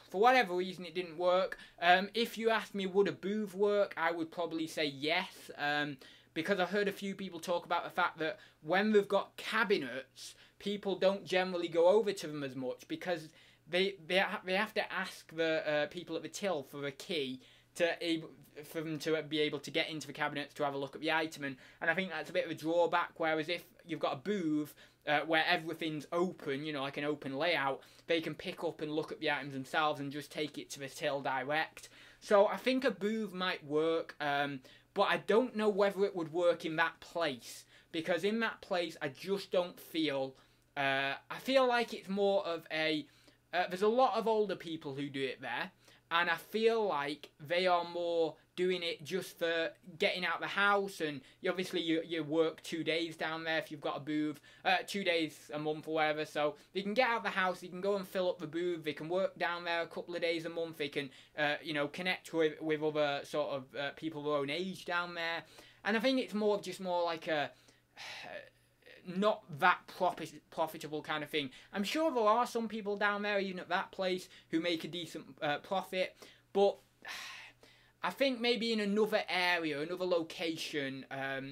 for whatever reason it didn't work. If you asked me, would a booth work? I would probably say yes. Because I've heard a few people talk about the fact that when they've got cabinets, people don't generally go over to them as much because they have to ask the people at the till for a key for them to be able to get into the cabinets to have a look at the item. And I think that's a bit of a drawback, whereas if you've got a booth where everything's open, you know, like an open layout, they can pick up and look at the items themselves and just take it to the till direct. So I think a booth might work, but I don't know whether it would work in that place, because in that place I just don't feel, I feel like it's more of a, there's a lot of older people who do it there, and I feel like they are more doing it just for getting out the house, and obviously you work 2 days down there if you've got a booth, 2 days a month or whatever, so they can get out the house, they can go and fill up the booth, they can work down there a couple of days a month, they can, you know, connect with other sort of people their own age down there, and I think it's more like a, not that profitable kind of thing. I'm sure there are some people down there, even at that place, who make a decent profit, but I think maybe in another area, another location,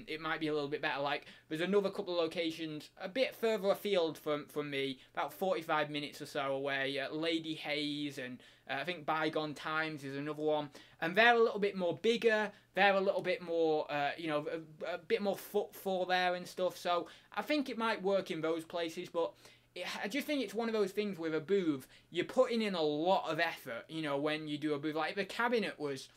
it might be a little bit better. Like, there's another couple of locations a bit further afield from me, about 45 minutes or so away. Lady Hayes and I think Bygone Times is another one. And they're a little bit more bigger. They're a little bit more, you know, a bit more footfall there and stuff. So I think it might work in those places, but I just think it's one of those things with a booth. You're putting in a lot of effort, you know, when you do a booth. Like, the cabinet was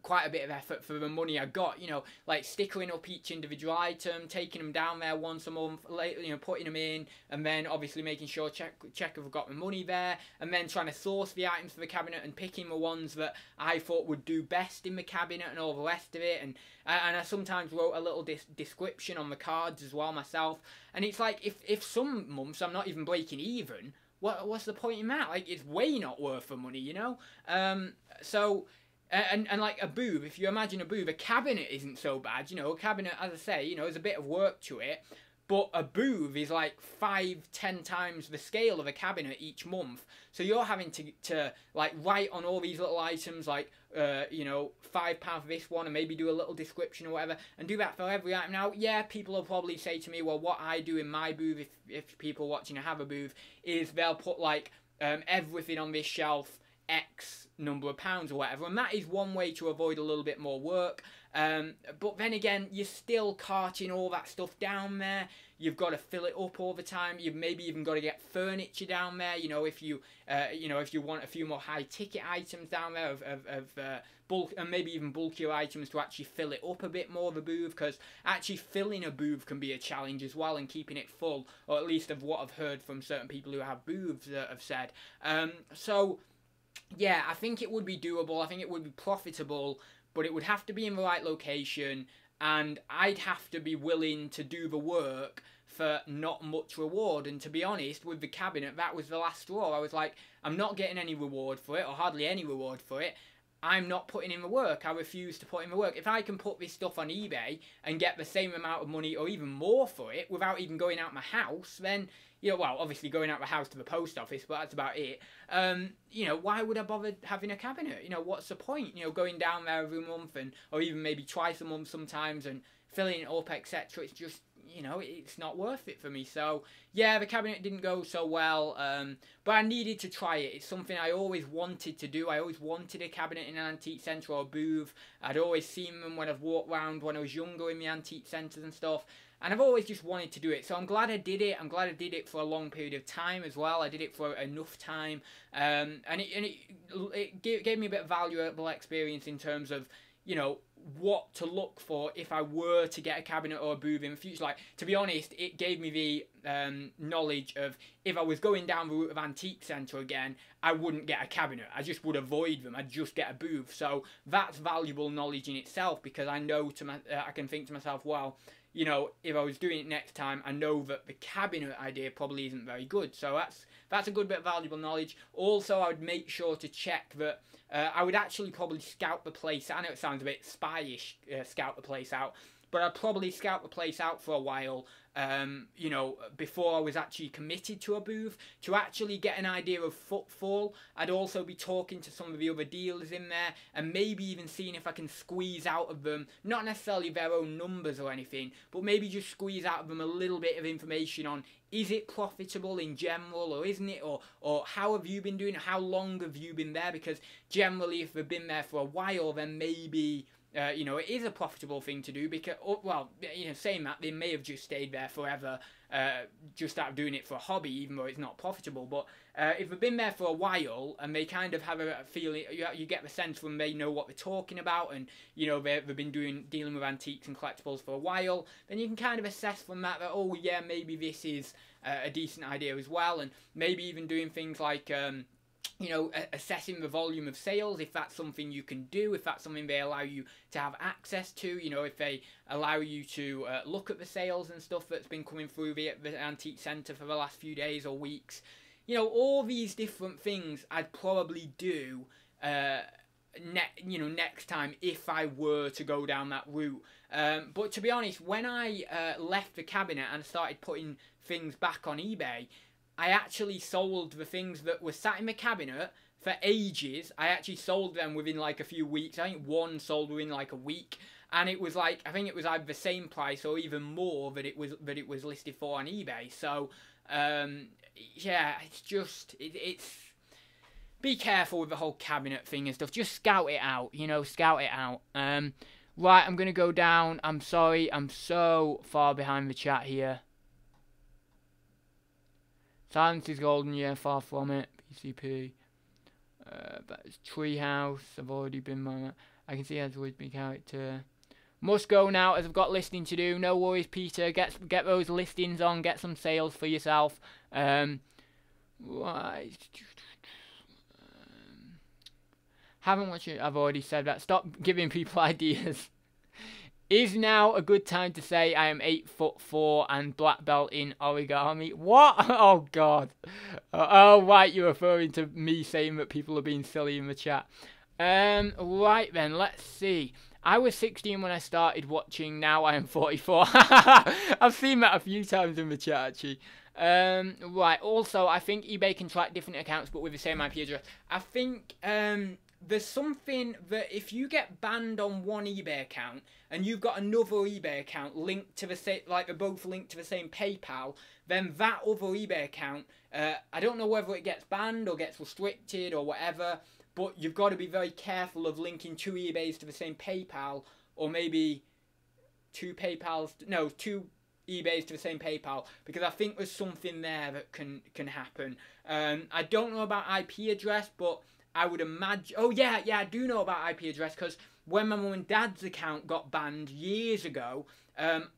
quite a bit of effort for the money I got, you know, like stickering up each individual item, taking them down there once a month, you know, putting them in, and then obviously making sure check if I've got my money there, and then trying to source the items for the cabinet and picking the ones that I thought would do best in the cabinet and all the rest of it, and I sometimes wrote a little description on the cards as well myself, and it's like, if some months I'm not even breaking even, what's the point in that? Like, it's way not worth the money, you know? So... And like a booth, if you imagine a booth, a cabinet isn't so bad, you know, a cabinet, as I say, you know, there's a bit of work to it, but a booth is like 5-10 times the scale of a cabinet each month, so you're having to like write on all these little items, like, you know, £5 for this one, and maybe do a little description or whatever, and do that for every item. Now, yeah, people will probably say to me, well, what I do in my booth, if people watching have a booth, is they'll put like, everything on this shelf, X number of pounds or whatever, and that is one way to avoid a little bit more work, but then again, you're still carting all that stuff down there. You've got to fill it up all the time. You've maybe even got to get furniture down there, you know, if you want a few more high ticket items down there of bulk, and maybe even bulkier items to actually fill it up a bit more, the booth, because actually filling a booth can be a challenge as well, and keeping it full, or at least of what I've heard from certain people who have booths have said. So yeah, I think it would be doable, I think it would be profitable, but it would have to be in the right location, and I'd have to be willing to do the work for not much reward. And to be honest, with the cabinet, that was the last straw. I was like, I'm not getting any reward for it, or hardly any reward for it. I'm not putting in the work. I refuse to put in the work. If I can put this stuff on eBay and get the same amount of money or even more for it without even going out my house, then, you know, well, obviously going out the house to the post office, but that's about it. You know, why would I bother having a cabinet? You know, what's the point? You know, going down there every month, and or even maybe twice a month sometimes, and filling it up, etc. It's just, you know, it's not worth it for me. So yeah, the cabinet didn't go so well, but I needed to try it. It's something I always wanted to do. I always wanted a cabinet in an antique centre or a booth. I'd always seen them when I've walked around when I was younger in the antique centres and stuff, and I've always just wanted to do it. So I'm glad I did it. I'm glad I did it for a long period of time as well. I did it for enough time, and it gave me a bit of valuable experience in terms of, you know, what to look for if I were to get a cabinet or a booth in the future. Like, to be honest, it gave me the knowledge of, if I was going down the route of antique centre again, I wouldn't get a cabinet. I just would avoid them. I'd just get a booth. So that's valuable knowledge in itself, because I know I can think to myself, well, you know, if I was doing it next time, I know that the cabinet idea probably isn't very good. So that's a good bit of valuable knowledge. Also, I would make sure to check that I would actually probably scout the place. I know it sounds a bit spy-ish, scout the place out, but I'd probably scout the place out for a while, you know, before I was actually committed to a booth, to actually get an idea of footfall. I'd also be talking to some of the other dealers in there, and maybe even seeing if I can squeeze out of them, not necessarily their own numbers or anything, but maybe just squeeze out of them a little bit of information on, is it profitable in general, or isn't it, or how have you been doing it, how long have you been there, because generally if they've been there for a while, then maybe, you know, it is a profitable thing to do, because, well, you know, saying that, they may have just stayed there forever, just out of doing it for a hobby, even though it's not profitable. But if they've been there for a while, and they kind of have a feeling, you get the sense from they know what they're talking about, and, you know, they've been dealing with antiques and collectibles for a while, then you can kind of assess from that, oh yeah, maybe this is a decent idea as well, and maybe even doing things like, you know, assessing the volume of sales, if that's something you can do, if that's something they allow you to have access to, you know, if they allow you to look at the sales and stuff that's been coming through the antique centre for the last few days or weeks. You know, all these different things I'd probably do next time if I were to go down that route. But to be honest, when I left the cabinet and started putting things back on eBay, I actually sold the things that were sat in the cabinet for ages. I actually sold them within like a few weeks. I think one sold within like a week, and it was like, I think it was either the same price or even more that it was listed for on eBay. So yeah, it's just it's be careful with the whole cabinet thing and stuff. Just scout it out, scout it out. Right, I'm gonna go down. I'm sorry, I'm so far behind the chat here. Silence is golden, yeah, far from it. PCP. That's Treehouse. I've already been. I can see has always been character. Must go now as I've got listing to do. No worries, Peter. Get those listings on. Get some sales for yourself. Right. Haven't watched it. I've already said that. Stop giving people ideas. Is now a good time to say I am 8'4" and black belt in origami? What? Oh God. Oh right, you're referring to me saying that people are being silly in the chat. Right then, let's see. I was 16 when I started watching. Now I am 44. I've seen that a few times in the chat actually. Right. Also, I think eBay can track different accounts, but with the same IP address. I think there's something that if you get banned on one eBay account and you've got another eBay account linked to the same, like they're both linked to the same PayPal, then that other eBay account, I don't know whether it gets banned or gets restricted or whatever, but you've got to be very careful of linking two eBays to the same PayPal, or maybe two eBays to the same PayPal, because I think there's something there that can happen. I don't know about IP address, but I would imagine... Oh, yeah, I do know about IP address, because when my mum and dad's account got banned years ago,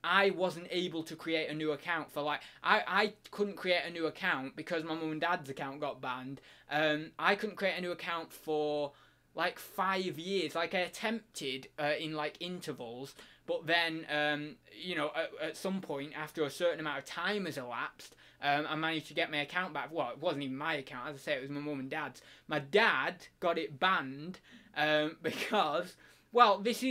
I wasn't able to create a new account for, like... I couldn't create a new account because my mum and dad's account got banned. I couldn't create a new account for, like, 5 years. Like, I attempted in, like, intervals, but then, at some point, after a certain amount of time has elapsed, I managed to get my account back. Well, it wasn't even my account. As I say, it was my mum and dad's. My dad got it banned because, well, this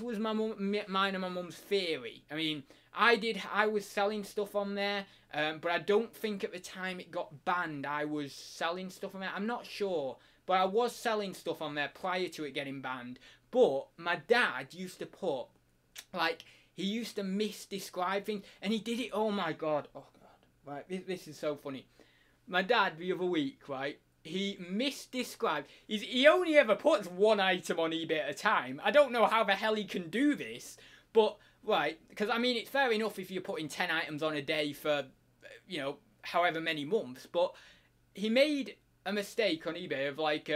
was mine and my mum's theory. I mean, I was selling stuff on there, but I don't think at the time it got banned I was selling stuff on there. I'm not sure, but I was selling stuff on there prior to it getting banned. But my dad used to put, like, he used to misdescribe things, and he did it, oh my God. Right, this is so funny. My dad, the other week, right, he misdescribed... He only ever puts one item on eBay at a time. I don't know how the hell he can do this, but, right, because, I mean, it's fair enough if you're putting 10 items on a day for, however many months, but he made a mistake on eBay of, like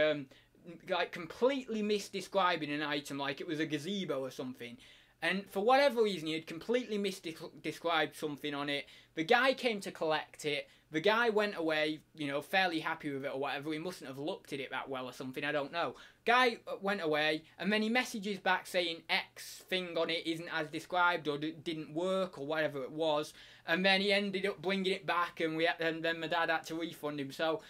completely misdescribing an item, like it was a gazebo or something. And for whatever reason, he had completely misdescribed something on it. The guy came to collect it. The guy went away, fairly happy with it or whatever. He mustn't have looked at it that well or something. I don't know. Guy went away, and then he messages back saying X thing on it isn't as described or didn't work or whatever it was. And then he ended up bringing it back, and then my dad had to refund him. So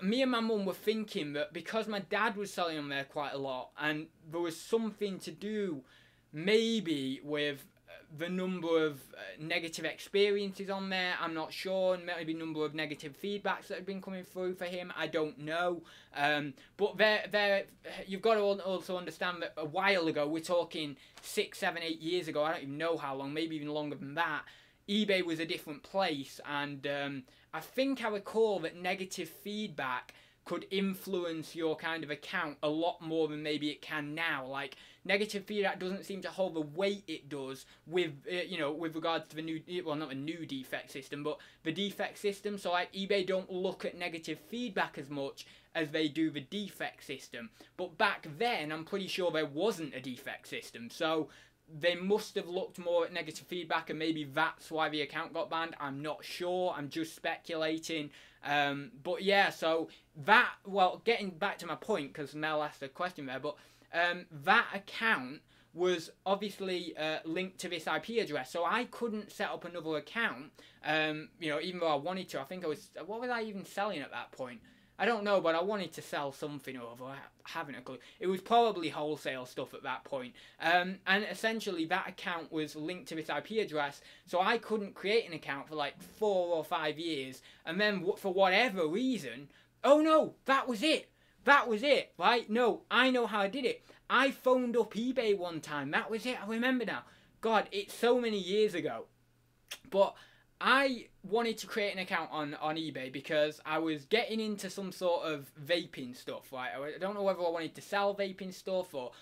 me and my mum were thinking that because my dad was selling them there quite a lot, and there was something to do maybe with the number of negative experiences on there, I'm not sure, and maybe number of negative feedbacks that have been coming through for him, I don't know. But you've got to also understand that a while ago, we're talking 6, 7, 8 years ago, I don't even know how long, maybe even longer than that, eBay was a different place, and I think I recall that negative feedback could influence your kind of account a lot more than maybe it can now. Like, negative feedback doesn't seem to hold the weight it does with, with regards to the new, well, not the new defect system, but the defect system. So, like, eBay don't look at negative feedback as much as they do the defect system. But back then, I'm pretty sure there wasn't a defect system. So, they must have looked more at negative feedback, and maybe that's why the account got banned. I'm not sure. I'm just speculating. But yeah, so that, well, getting back to my point, because Mel asked a question there, but that account was obviously linked to this IP address, so I couldn't set up another account, even though I wanted to. I think I was, what was I even selling at that point? I don't know, but I wanted to sell something or other. I haven't a clue. It was probably wholesale stuff at that point. And essentially that account was linked to this IP address, so I couldn't create an account for like 4 or 5 years. And then for whatever reason, oh no, that was it. That was it, right? No, I know how I did it. I phoned up eBay one time. That was it. I remember now. God, it's so many years ago. But I wanted to create an account on eBay because I was getting into some sort of vaping stuff, right? I don't know whether I wanted to sell vaping stuff or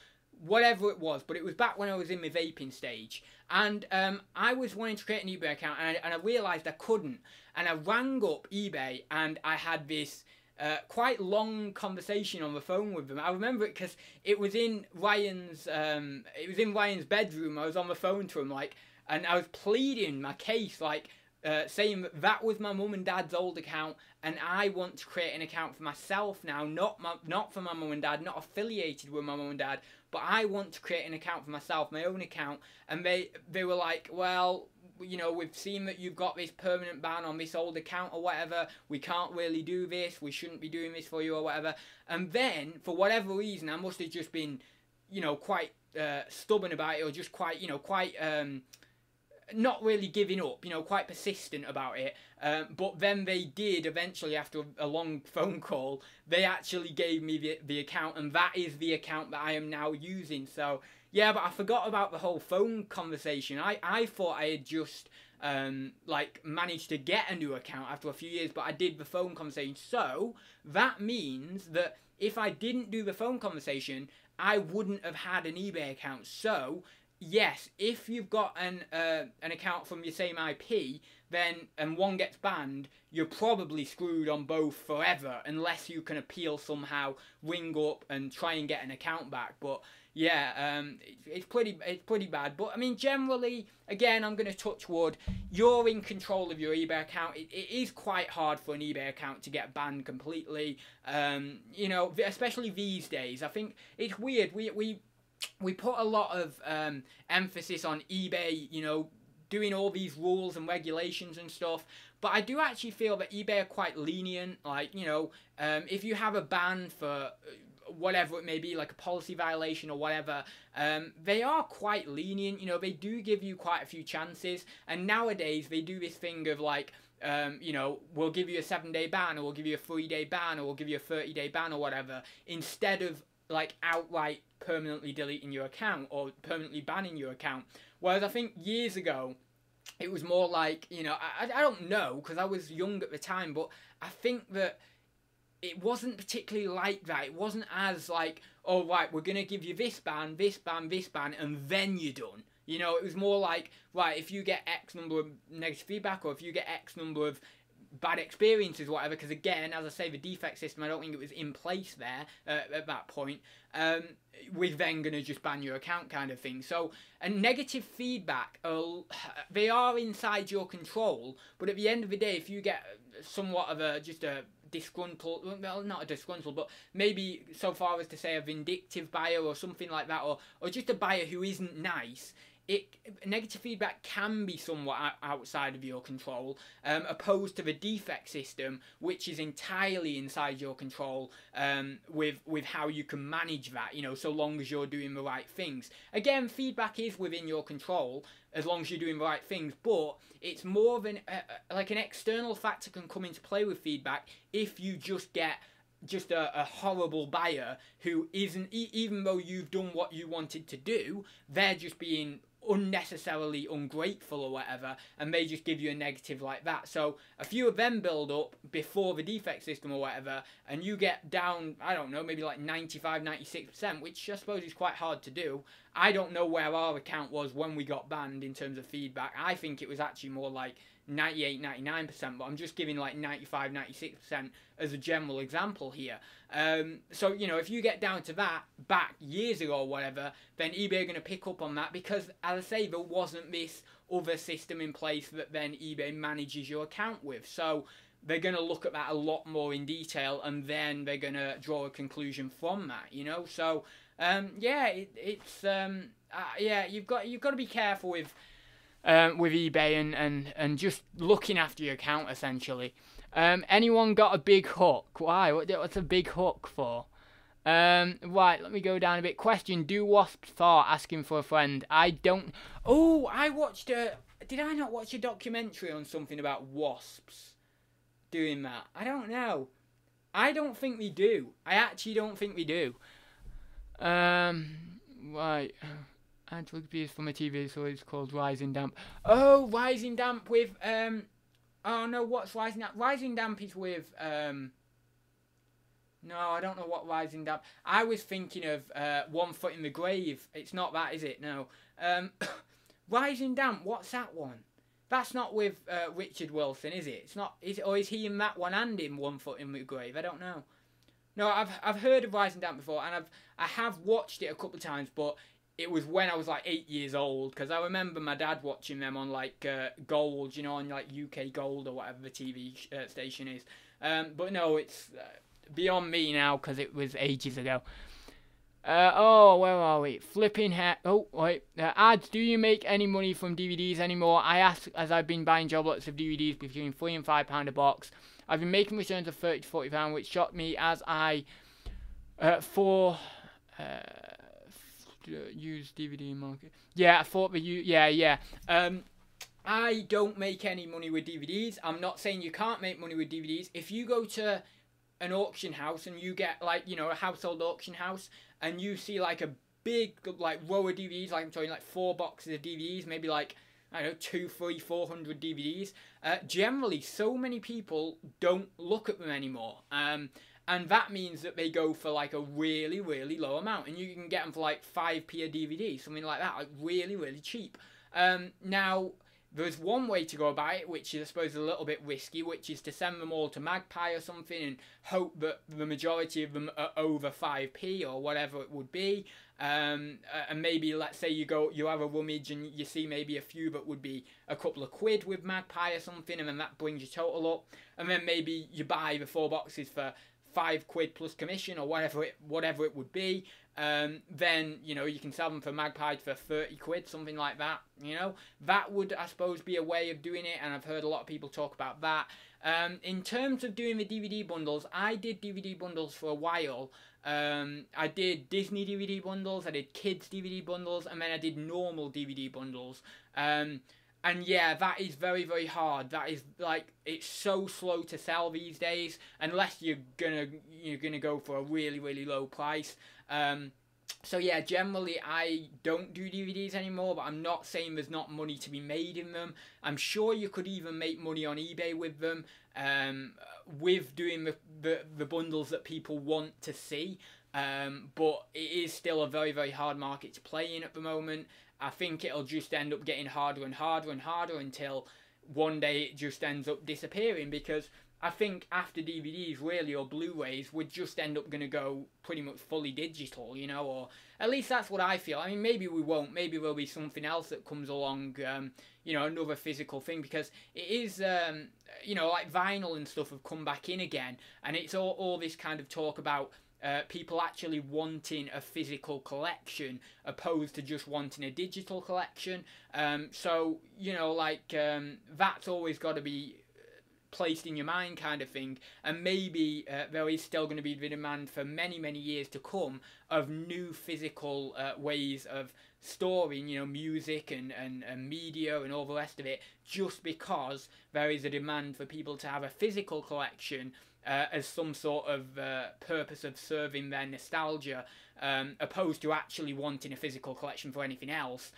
whatever it was, but it was back when I was in my vaping stage. And I was wanting to create an eBay account, and I realised I couldn't. And I rang up eBay, and I had this quite long conversation on the phone with them. I remember it because it was in Ryan's bedroom. I was on the phone to him, like, and I was pleading my case, like, saying that was my mum and dad's old account, and I want to create an account for myself now, not for my mum and dad, not affiliated with my mum and dad, but I want to create an account for myself, my own account. And they were like, well, you know, we've seen that you've got this permanent ban on this old account or whatever. We can't really do this. We shouldn't be doing this for you or whatever. And then, for whatever reason, I must have just been, you know, quite stubborn about it, or just quite, you know, quite not really giving up, you know, quite persistent about it. But then they did eventually, after a long phone call, they actually gave me the account, and that is the account that I am now using. So yeah, but I forgot about the whole phone conversation. I thought I had just like managed to get a new account after a few years, but I did the phone conversation. So that means that if I didn't do the phone conversation, I wouldn't have had an eBay account. So yes, if you've got an account from your same IP, then and one gets banned, you're probably screwed on both forever, unless you can appeal somehow, ring up and try and get an account back. But yeah, it's pretty bad. But I mean, generally, again, I'm going to touch wood. You're in control of your eBay account. It is quite hard for an eBay account to get banned completely. You know, especially these days. I think it's weird. We put a lot of emphasis on eBay, you know, doing all these rules and regulations and stuff. But I do actually feel that eBay are quite lenient. Like, you know, if you have a ban for whatever it may be, like a policy violation or whatever, they are quite lenient. You know, they do give you quite a few chances. And nowadays they do this thing of like, you know, we'll give you a 7-day ban, or we'll give you a 3-day ban, or we'll give you a 30-day ban or whatever, instead of like outright permanently deleting your account or permanently banning your account. Whereas I think years ago it was more like, you know, I don't know, because I was young at the time, but I think that it wasn't particularly like that. It wasn't as like, oh right, we're going to give you this ban, this ban, this ban, and then you're done. You know, it was more like, right, if you get X number of negative feedback, or if you get X number of bad experiences, whatever, because again, as I say, the defect system, I don't think it was in place there at that point. We're then going to just ban your account, kind of thing. So, and negative feedback, they are inside your control, but at the end of the day, if you get somewhat of just a disgruntled, well, not a disgruntled, but maybe so far as to say a vindictive buyer or something like that, or just a buyer who isn't nice, negative feedback can be somewhat outside of your control, opposed to the defect system, which is entirely inside your control, with how you can manage that, you know, so long as you're doing the right things. Again, feedback is within your control as long as you're doing the right things, but it's more of an like an external factor can come into play with feedback if you just get a horrible buyer who isn't, even though you've done what you wanted to do, they're just being unnecessarily ungrateful or whatever, and they just give you a negative like that. So a few of them build up before the defect system or whatever, and you get down, I don't know, maybe like 95, 96%, which I suppose is quite hard to do. I don't know where our account was when we got banned in terms of feedback. I think it was actually more like 98, 99%, but I'm just giving like 95, 96% as a general example here. So, you know, if you get down to that back years ago or whatever, then eBay are going to pick up on that, because, as I say, there wasn't this other system in place that then eBay manages your account with. So they're going to look at that a lot more in detail, and then they're going to draw a conclusion from that, you know. So, yeah, yeah, you've got to be careful with eBay and just looking after your account, essentially. Anyone got a big hook? Why? What's a big hook for? Right, let me go down a bit. Question, do wasps fart? Asking for a friend. I don't... Oh, I watched a... Did I not watch a documentary on something about wasps doing that? I don't know. I don't think we do. I actually don't think we do. Right. Actually, piece from a TV, so it's called Rising Damp. Oh, Rising Damp with, oh no, what's Rising Damp? Rising Damp is with, no, I don't know what Rising Damp. I was thinking of, One Foot in the Grave. It's not that, is it? No. Rising Damp, what's that one? That's not with, Richard Wilson, is it? It's not, or is he in that one and in One Foot in the Grave? I don't know. No, I've heard of Rising Damp before, and I have watched it a couple of times, but it was when I was like 8 years old, because I remember my dad watching them on like Gold, you know, on like UK Gold or whatever the TV station is. But no, it's beyond me now because it was ages ago. Oh, where are we? Flipping hair. Oh, wait. Ads, do you make any money from DVDs anymore? I ask as I've been buying job lots of DVDs between £3 and £5 a box. I've been making returns of £30 to £40, which shocked me as I use DVD market. Yeah, I thought yeah. I don't make any money with DVDs. I'm not saying you can't make money with DVDs. If you go to an auction house and you get like, you know, a household auction house and you see like a big like row of DVDs, like I'm talking like 4 boxes of DVDs, maybe like, I don't know, 200, 300, 400 DVDs. Generally, so many people don't look at them anymore. And that means that they go for like a really, really low amount. And you can get them for like 5p a DVD, something like that, like really, really cheap. Now, there's one way to go about it, which is, I suppose, a little bit risky, which is to send them all to Magpie or something and hope that the majority of them are over 5p or whatever it would be. And maybe, let's say you have a rummage and you see maybe a few that would be a couple of quid with Magpie or something, and then that brings your total up. And then maybe you buy the 4 boxes for £5 plus commission or whatever it would be. Then, you know, you can sell them for Magpie for 30 quid, something like that. You know, that would, I suppose, be a way of doing it, and I've heard a lot of people talk about that. In terms of doing the DVD bundles, I did DVD bundles for a while. I did Disney DVD bundles, I did kids DVD bundles, and then I did normal DVD bundles. And yeah, that is very, very hard. That is like, it's so slow to sell these days, unless you're gonna go for a really, really low price. So yeah, generally I don't do DVDs anymore, but I'm not saying there's not money to be made in them. I'm sure you could even make money on eBay with them, with doing the bundles that people want to see. But it is still a very, very hard market to play in at the moment. I think it'll just end up getting harder and harder and harder until one day it just ends up disappearing, because I think after DVDs, really, or Blu-rays, would just end up going to go pretty much fully digital, you know, or at least that's what I feel. I mean, maybe we won't. Maybe there'll be something else that comes along, you know, another physical thing, because it is, you know, like vinyl and stuff have come back in again, and it's all this kind of talk about people actually wanting a physical collection opposed to just wanting a digital collection. So, you know, like, that's always got to be placed in your mind, kind of thing. And maybe there is still going to be the demand for many, many years to come of new physical ways of storing, you know, music and media and all the rest of it, just because there is a demand for people to have a physical collection as some sort of purpose of serving their nostalgia, opposed to actually wanting a physical collection for anything else.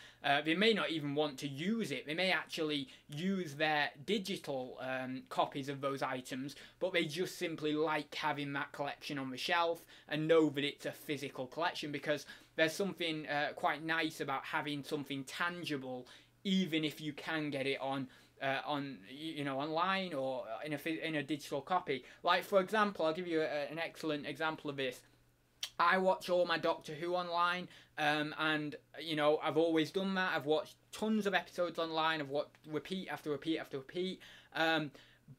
They may not even want to use it. They may actually use their digital copies of those items, but they just simply like having that collection on the shelf and know that it's a physical collection, because there's something quite nice about having something tangible, even if you can get it on you know, online or in a digital copy. Like, for example, I'll give you an excellent example of this. I watch all my Doctor Who online, and, you know, I've always done that. I've watched tons of episodes online. I've watched repeat after repeat after repeat.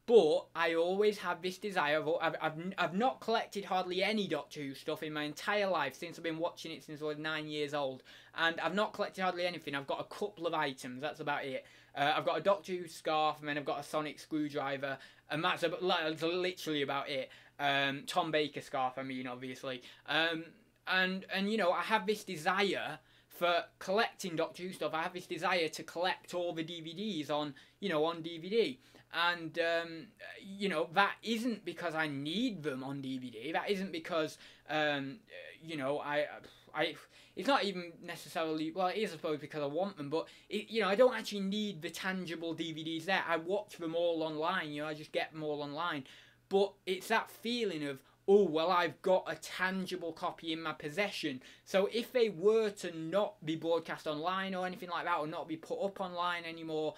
But I always have this desire. I've not collected hardly any Doctor Who stuff in my entire life since I've been watching it since I was 9 years old, and I've not collected hardly anything. I've got a couple of items. That's about it. I've got a Doctor Who scarf, and then I've got a sonic screwdriver, and that's literally about it. Tom Baker scarf, I mean, obviously. And you know, I have this desire for collecting Doctor Who stuff. I have this desire to collect all the DVDs on, you know, on DVD. And, you know, that isn't because I need them on DVD. That isn't because, you know, it's not even necessarily, well, it is, I suppose, because I want them, but, you know, I don't actually need the tangible DVDs there. I watch them all online, you know, I just get them all online. But it's that feeling of, oh, well, I've got a tangible copy in my possession. So if they were to not be broadcast online or anything like that, or not be put up online anymore,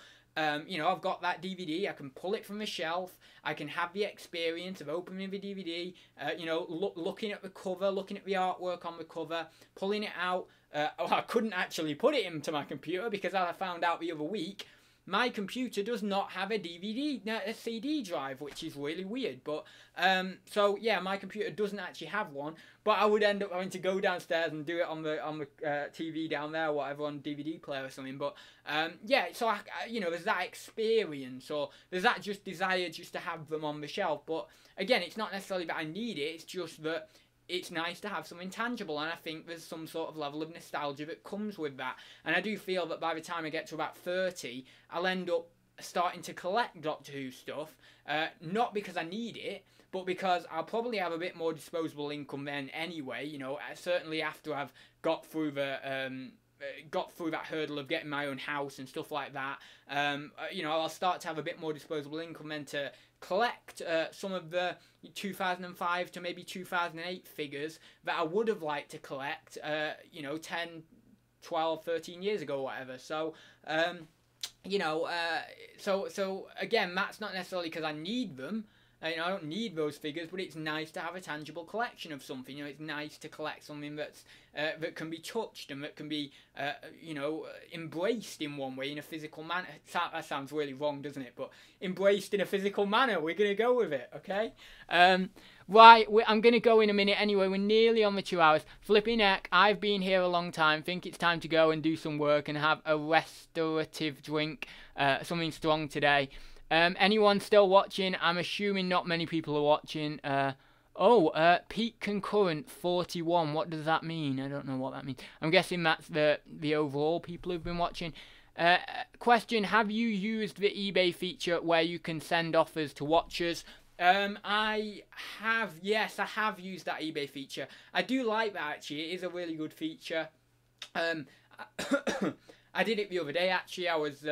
you know, I've got that DVD, I can pull it from the shelf, I can have the experience of opening the DVD, you know, looking at the cover, looking at the artwork on the cover, pulling it out. I couldn't actually put it into my computer because, as I found out the other week, my computer does not have a CD drive, which is really weird. But so yeah, my computer doesn't actually have one. But I would end up having to go downstairs and do it on the TV down there, or whatever, on DVD player or something. But yeah, so I, you know, there's that experience, or there's that just desire just to have them on the shelf. But again, it's not necessarily that I need it. It's just that it's nice to have something tangible, and I think there's some sort of level of nostalgia that comes with that. And I do feel that by the time I get to about 30, I'll end up starting to collect Doctor Who stuff, not because I need it, but because I'll probably have a bit more disposable income then anyway, you know, certainly after I've got through the got through that hurdle of getting my own house and stuff like that. You know, I'll start to have a bit more disposable income then to collect some of the 2005 to maybe 2008 figures that I would have liked to collect, you know, 10, 12, 13 years ago or whatever. So, you know, so again, that's not necessarily because I need them. You know, I don't need those figures, but it's nice to have a tangible collection of something. You know, it's nice to collect something that's that can be touched and that can be, you know, embraced in one way, in a physical manner. That sounds really wrong, doesn't it? But embraced in a physical manner. We're gonna go with it, okay? Right, I'm gonna go in a minute anyway. We're nearly on the 2 hours. Flipping heck, I've been here a long time. Think it's time to go and do some work and have a restorative drink, something strong today. Anyone still watching? I'm assuming not many people are watching. Peak concurrent 41. What does that mean? I don't know what that means. I'm guessing that's the overall people who've been watching. Question: have you used the eBay feature where you can send offers to watchers? I have. Yes, I have used that eBay feature. I do like that, actually. It is a really good feature. I did it the other day, actually. I was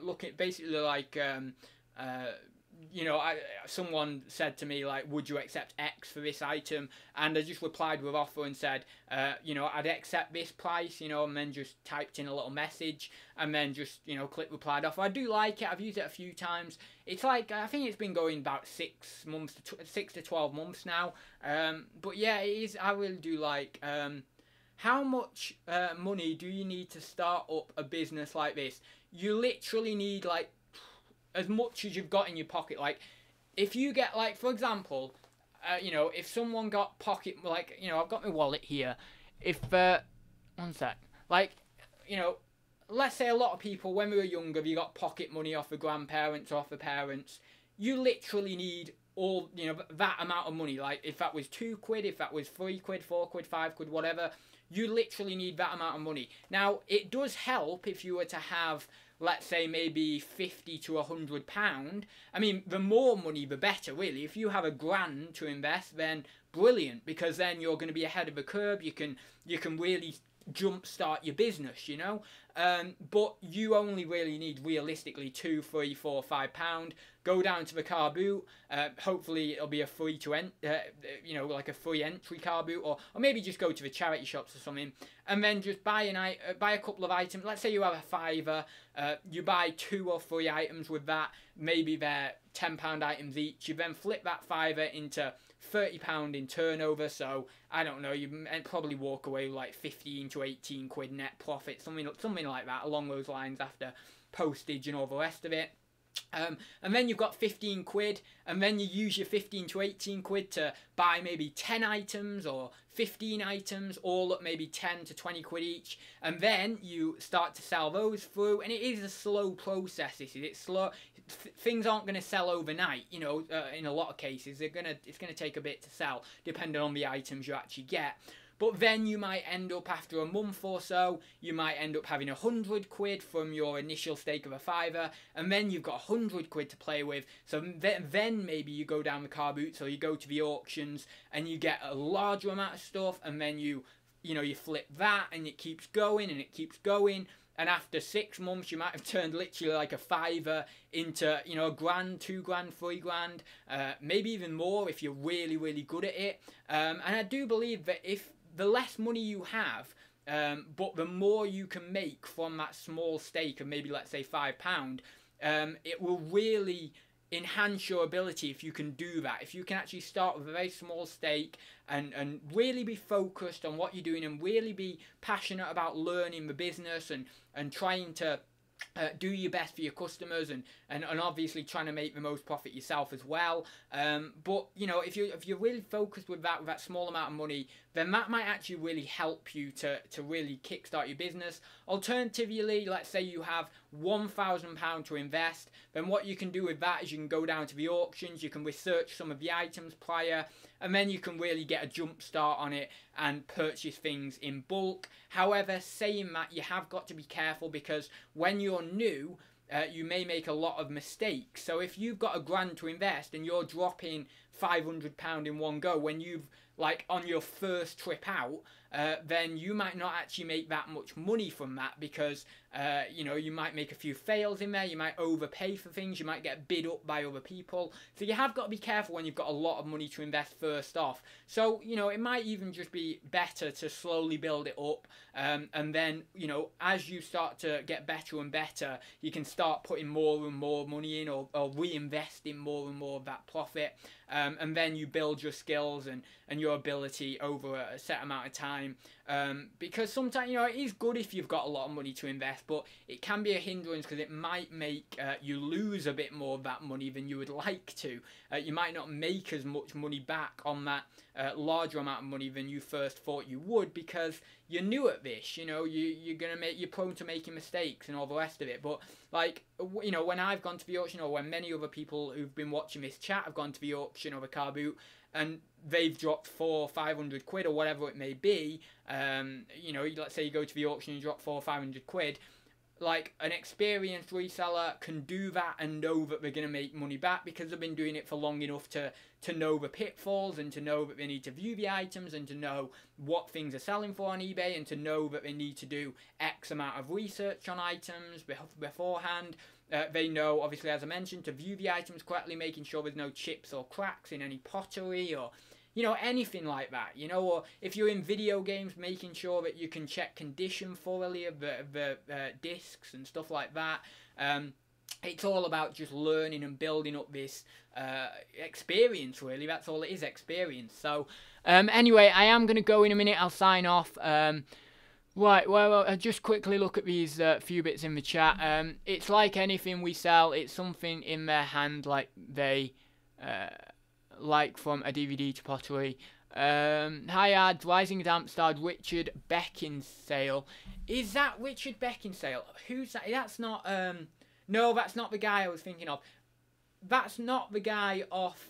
looking, basically, like, you know, someone said to me, like, would you accept X for this item? And I just replied with offer and said, you know, I'd accept this price, you know, and then just typed in a little message and then just, you know, click replied offer. I do like it. I've used it a few times. It's like, I think it's been going about 6 to 12 months now. But yeah, it is. I really do like. How much money do you need to start up a business like this? You literally need, like, as much as you've got in your pocket. Like, if you get, like, for example, you know, if someone got pocket, like, you know, I've got my wallet here. If, one sec, like, you know, let's say a lot of people, when we were younger, you got pocket money off the grandparents or off the parents. You literally need all, you know, that amount of money. Like, if that was 2 quid, if that was 3 quid, 4 quid, 5 quid, whatever, you literally need that amount of money. Now, it does help if you were to have, let's say, maybe £50 to £100. I mean, the more money, the better, really. If you have £1,000 to invest, then brilliant, because then you're going to be ahead of the curve. You can really jumpstart your business, you know. But you only really need, realistically, £2, £3, £4, £5. Go down to the car boot. Hopefully it'll be a free you know, like a free entry car boot, or maybe just go to the charity shops or something, and then just buy a couple of items. Let's say you have a £5. You buy 2 or 3 items with that. Maybe they're £10 items each. You then flip that £5 into £30 in turnover. So I don't know. You probably walk away with like 15 to 18 quid net profit, something like that, along those lines, after postage and all the rest of it. And then you've got 15 quid, and then you use your 15 to 18 quid to buy maybe 10 items or 15 items, all at maybe 10 to 20 quid each, and then you start to sell those through. And it is a slow process. It's slow. Things aren't going to sell overnight, you know. In a lot of cases, it's gonna take a bit to sell, depending on the items you actually get. But then you might end up, after a month or so, you might end up having 100 quid from your initial stake of a fiver, and then you've got 100 quid to play with. So then maybe you go down the car boot, or you go to the auctions, and you get a larger amount of stuff, and then you flip that, and it keeps going, and it keeps going. And after 6 months, you might have turned literally like a fiver into, you know, £1,000, £2,000, £3,000, maybe even more if you're really, really good at it. And I do believe that if the less money you have, but the more you can make from that small stake of maybe, let's say, £5, it will really enhance your ability if you can do that. If you can actually start with a very small stake and really be focused on what you're doing, and really be passionate about learning the business and trying to do your best for your customers, and obviously trying to make the most profit yourself as well. But you know, if you're really focused with that small amount of money, then that might actually really help you to really kickstart your business. Alternatively, let's say you have £1,000 to invest, then what you can do with that is you can go down to the auctions, you can research some of the items prior, and then you can really get a jump start on it and purchase things in bulk. However, saying that, you have got to be careful, because when you're new, you may make a lot of mistakes. So if you've got £1,000 to invest and you're dropping £500 in one go when you've, like, on your first trip out, then you might not actually make that much money from that, because you know, you might make a few fails in there, you might overpay for things, you might get bid up by other people. So you have got to be careful when you've got a lot of money to invest first off. So, you know, it might even just be better to slowly build it up, and then, you know, as you start to get better and better, you can start putting more and more money in, or reinvesting more and more of that profit. And then you build your skills and your ability over a set amount of time. Because sometimes, you know, it is good if you've got a lot of money to invest, but it can be a hindrance, because it might make you lose a bit more of that money than you would like to. You might not make as much money back on that larger amount of money than you first thought you would, because you're new at this. You know, you're prone to making mistakes and all the rest of it. But, like, you know, when I've gone to the auction, or when many other people who've been watching this chat have gone to the auction of a car boot, and they've dropped 400 or 500 quid, or whatever it may be, you know, let's say you go to the auction and you drop 400 or 500 quid, like, an experienced reseller can do that and know that they're going to make money back, because they've been doing it for long enough to know the pitfalls, and to know that they need to view the items, and to know what things are selling for on eBay, and to know that they need to do X amount of research on items beforehand. They know, obviously, as I mentioned, to view the items correctly, making sure there's no chips or cracks in any pottery, or, you know, anything like that, you know. Or if you're in video games, making sure that you can check condition thoroughly of the discs and stuff like that. It's all about just learning and building up this experience, really. That's all it is, experience. So, anyway, I am going to go in a minute. I'll sign off. Right, well, I'll just quickly look at these few bits in the chat. It's like anything we sell, it's something in their hand, like they, like from a DVD to pottery. Hi ads, Rising Damp starred Richard Beckinsale. Is that Richard Beckinsale? Who's that? That's not, no, that's not the guy I was thinking of. That's not the guy off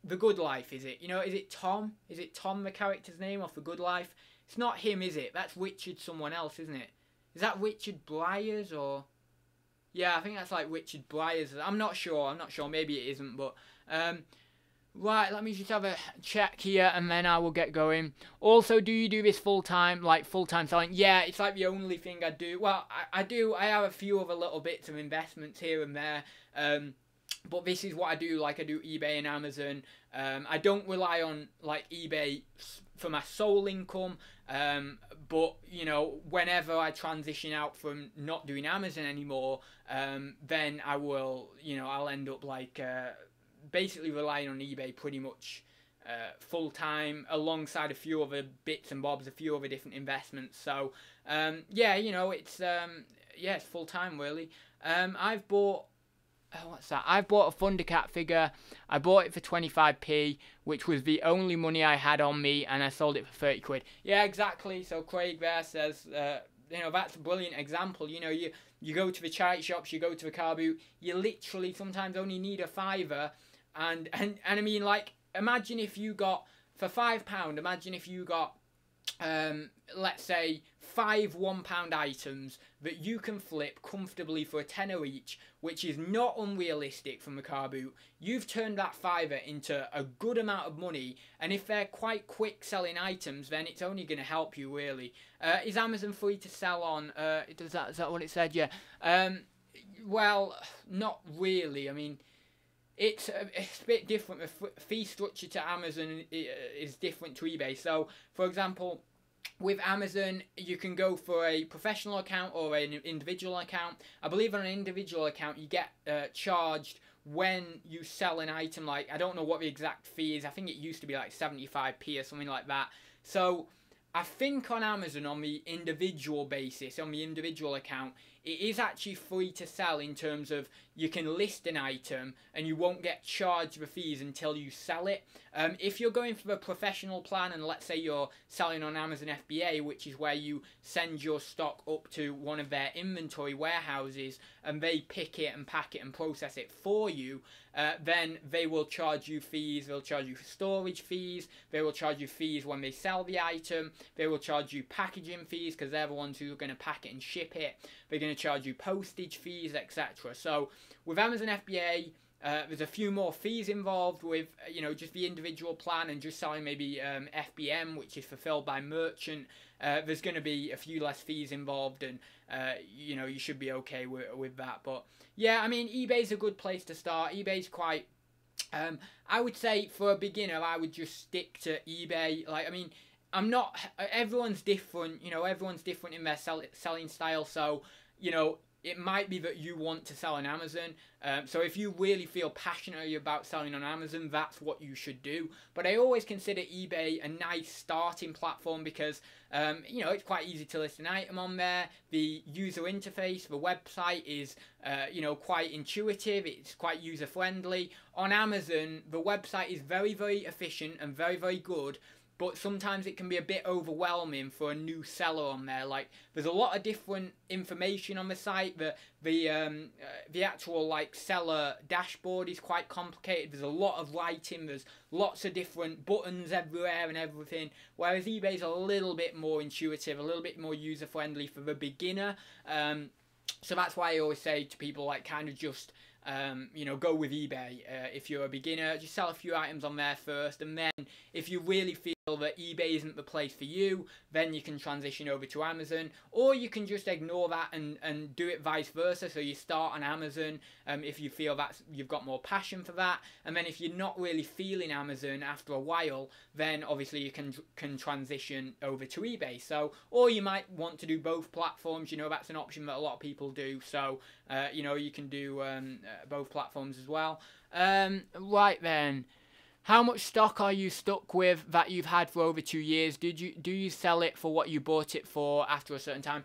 The Good Life, is it? You know, is it Tom? Is it Tom, the character's name, off The Good Life? It's not him, is it? That's Richard someone else, isn't it? Is that Richard Bryars, or... Yeah, I think that's like Richard Bryars. I'm not sure. Maybe it isn't, but... Right, let me just have a check here, and then I will get going. Also, do you do this full-time, like full-time selling? Yeah, it's like the only thing I do. Well, I do. I have a few other little bits of investments here and there. But this is what I do. Like, I do eBay and Amazon. I don't rely on, like, eBay for my sole income. But, you know, whenever I transition out from not doing Amazon anymore, then I will, you know, I'll end up, like, basically relying on eBay pretty much full-time, alongside a few other bits and bobs, a few other different investments. So, yeah, you know, it's, yeah, it's full-time, really. I've bought what's that? I bought a Thundercat figure. I bought it for 25p, which was the only money I had on me, and I sold it for 30 quid. Yeah, exactly. So Craig there says, you know, that's a brilliant example. You know, you go to the charity shops, you go to the car boot, you literally sometimes only need a fiver, and I mean, like, imagine if you got, for £5, imagine if you got, let's say, 5 £1 items that you can flip comfortably for a tenner each, which is not unrealistic from the car boot. You've turned that fiver into a good amount of money, and if they're quite quick selling items, then it's only going to help you, really. Is Amazon free to sell on? Is that what it said? Yeah. Well, not really. I mean, it's a bit different. The fee structure to Amazon is different to eBay. So, for example, with Amazon, you can go for a professional account or an individual account. I believe on an individual account, you get charged when you sell an item. Like, I don't know what the exact fee is. I think it used to be like 75p or something like that. So, I think on Amazon, on the individual basis, on the individual account, it is actually free to sell in terms of you can list an item and you won't get charged the fees until you sell it. If you're going for a professional plan, and let's say you're selling on Amazon FBA, which is where you send your stock up to one of their inventory warehouses and they pick it and pack it and process it for you, then they will charge you fees. They'll charge you for storage fees. They will charge you fees when they sell the item. They will charge you packaging fees because they're the ones who are going to pack it and ship it. They're going to charge you postage fees, etc. So with Amazon FBA, there's a few more fees involved with, you know, just the individual plan and just selling maybe FBM, which is fulfilled by merchant. There's going to be a few less fees involved, and you know, you should be okay with that. But yeah, I mean, eBay's a good place to start. eBay's quite, I would say for a beginner, I would just stick to eBay. Like, I mean, everyone's different, you know, everyone's different in their selling style. So, you know, it might be that you want to sell on Amazon. So if you really feel passionately about selling on Amazon, that's what you should do. But I always consider eBay a nice starting platform because, you know, it's quite easy to list an item on there. The user interface, the website is, you know, quite intuitive. It's quite user-friendly. On Amazon, the website is very, very efficient and very, very good. But sometimes it can be a bit overwhelming for a new seller on there. Like, there's a lot of different information on the site. The actual, like, seller dashboard is quite complicated. There's a lot of writing. There's lots of different buttons everywhere and everything. Whereas eBay's a little bit more intuitive, a little bit more user-friendly for the beginner. So that's why I always say to people, like, kind of just, you know, go with eBay. If you're a beginner, just sell a few items on there first, and then if you really feel that eBay isn't the place for you, then you can transition over to Amazon, or you can just ignore that and do it vice versa. So you start on Amazon if you feel that you've got more passion for that, and then if you're not really feeling Amazon after a while, then obviously you can transition over to eBay. So, or you might want to do both platforms. You know, that's an option that a lot of people do. So you know, you can do both platforms as well. Right then, how much stock are you stuck with that you've had for over 2 years? Do you sell it for what you bought it for after a certain time?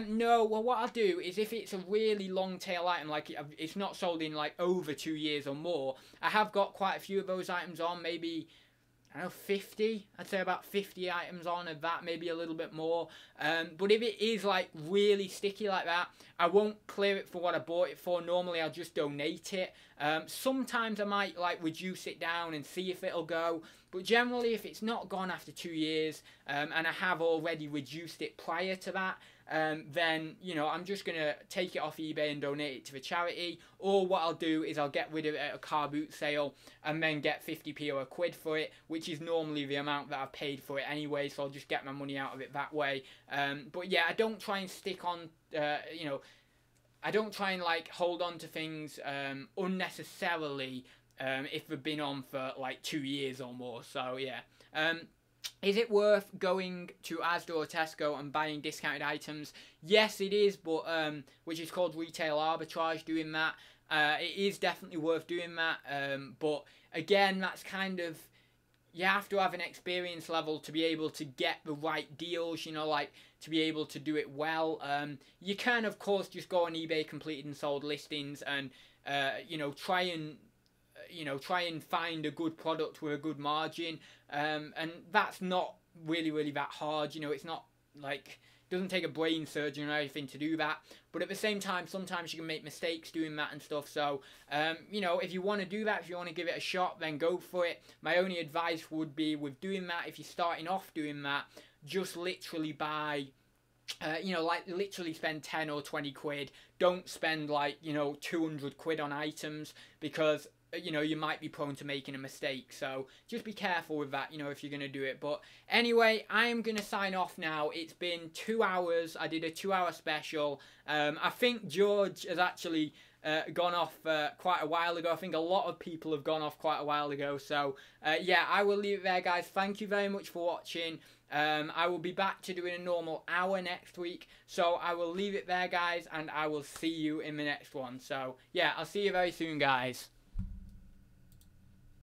No. Well, what I'll do is, if it's a really long tail item, like it's not sold in like over 2 years or more, I have got quite a few of those items on, maybe, I don't know, 50. I'd say about 50 items on of that, maybe a little bit more. But if it is like really sticky like that, I won't clear it for what I bought it for. Normally I'll just donate it. Sometimes I might like reduce it down and see if it'll go. But generally, if it's not gone after 2 years, and I have already reduced it prior to that, then, you know, I'm just going to take it off eBay and donate it to the charity. Or what I'll do is I'll get rid of it at a car boot sale and then get 50p or a quid for it, which is normally the amount that I've paid for it anyway, so I'll just get my money out of it that way. But yeah, I don't try and stick on, you know, I don't try and like hold on to things unnecessarily if they've been on for like 2 years or more. So yeah. Is it worth going to Asda or Tesco and buying discounted items? Yes, it is, but which is called retail arbitrage, doing that. It is definitely worth doing that, but again, that's kind of, you have to have an experience level to be able to get the right deals, you know, like to be able to do it well. You can, of course, just go on eBay completed and sold listings and you know, try and find a good product with a good margin, and that's not really that hard. You know, it's not like, doesn't take a brain surgeon or anything to do that, but at the same time, sometimes you can make mistakes doing that and stuff. So you know, if you want to do that, if you want to give it a shot, then go for it. My only advice would be, with doing that, if you're starting off doing that, just literally buy, you know, like literally spend 10 or 20 quid. Don't spend like, you know, 200 quid on items, because you know, you might be prone to making a mistake. So just be careful with that, you know, if you're going to do it. But anyway, I am going to sign off now. It's been 2 hours. I did a 2-hour special. I think George has actually gone off quite a while ago. I think a lot of people have gone off quite a while ago. So yeah, I will leave it there, guys. Thank you very much for watching. I will be back to doing a normal hour next week. So I will leave it there, guys, and I will see you in the next one. So yeah, I'll see you very soon, guys.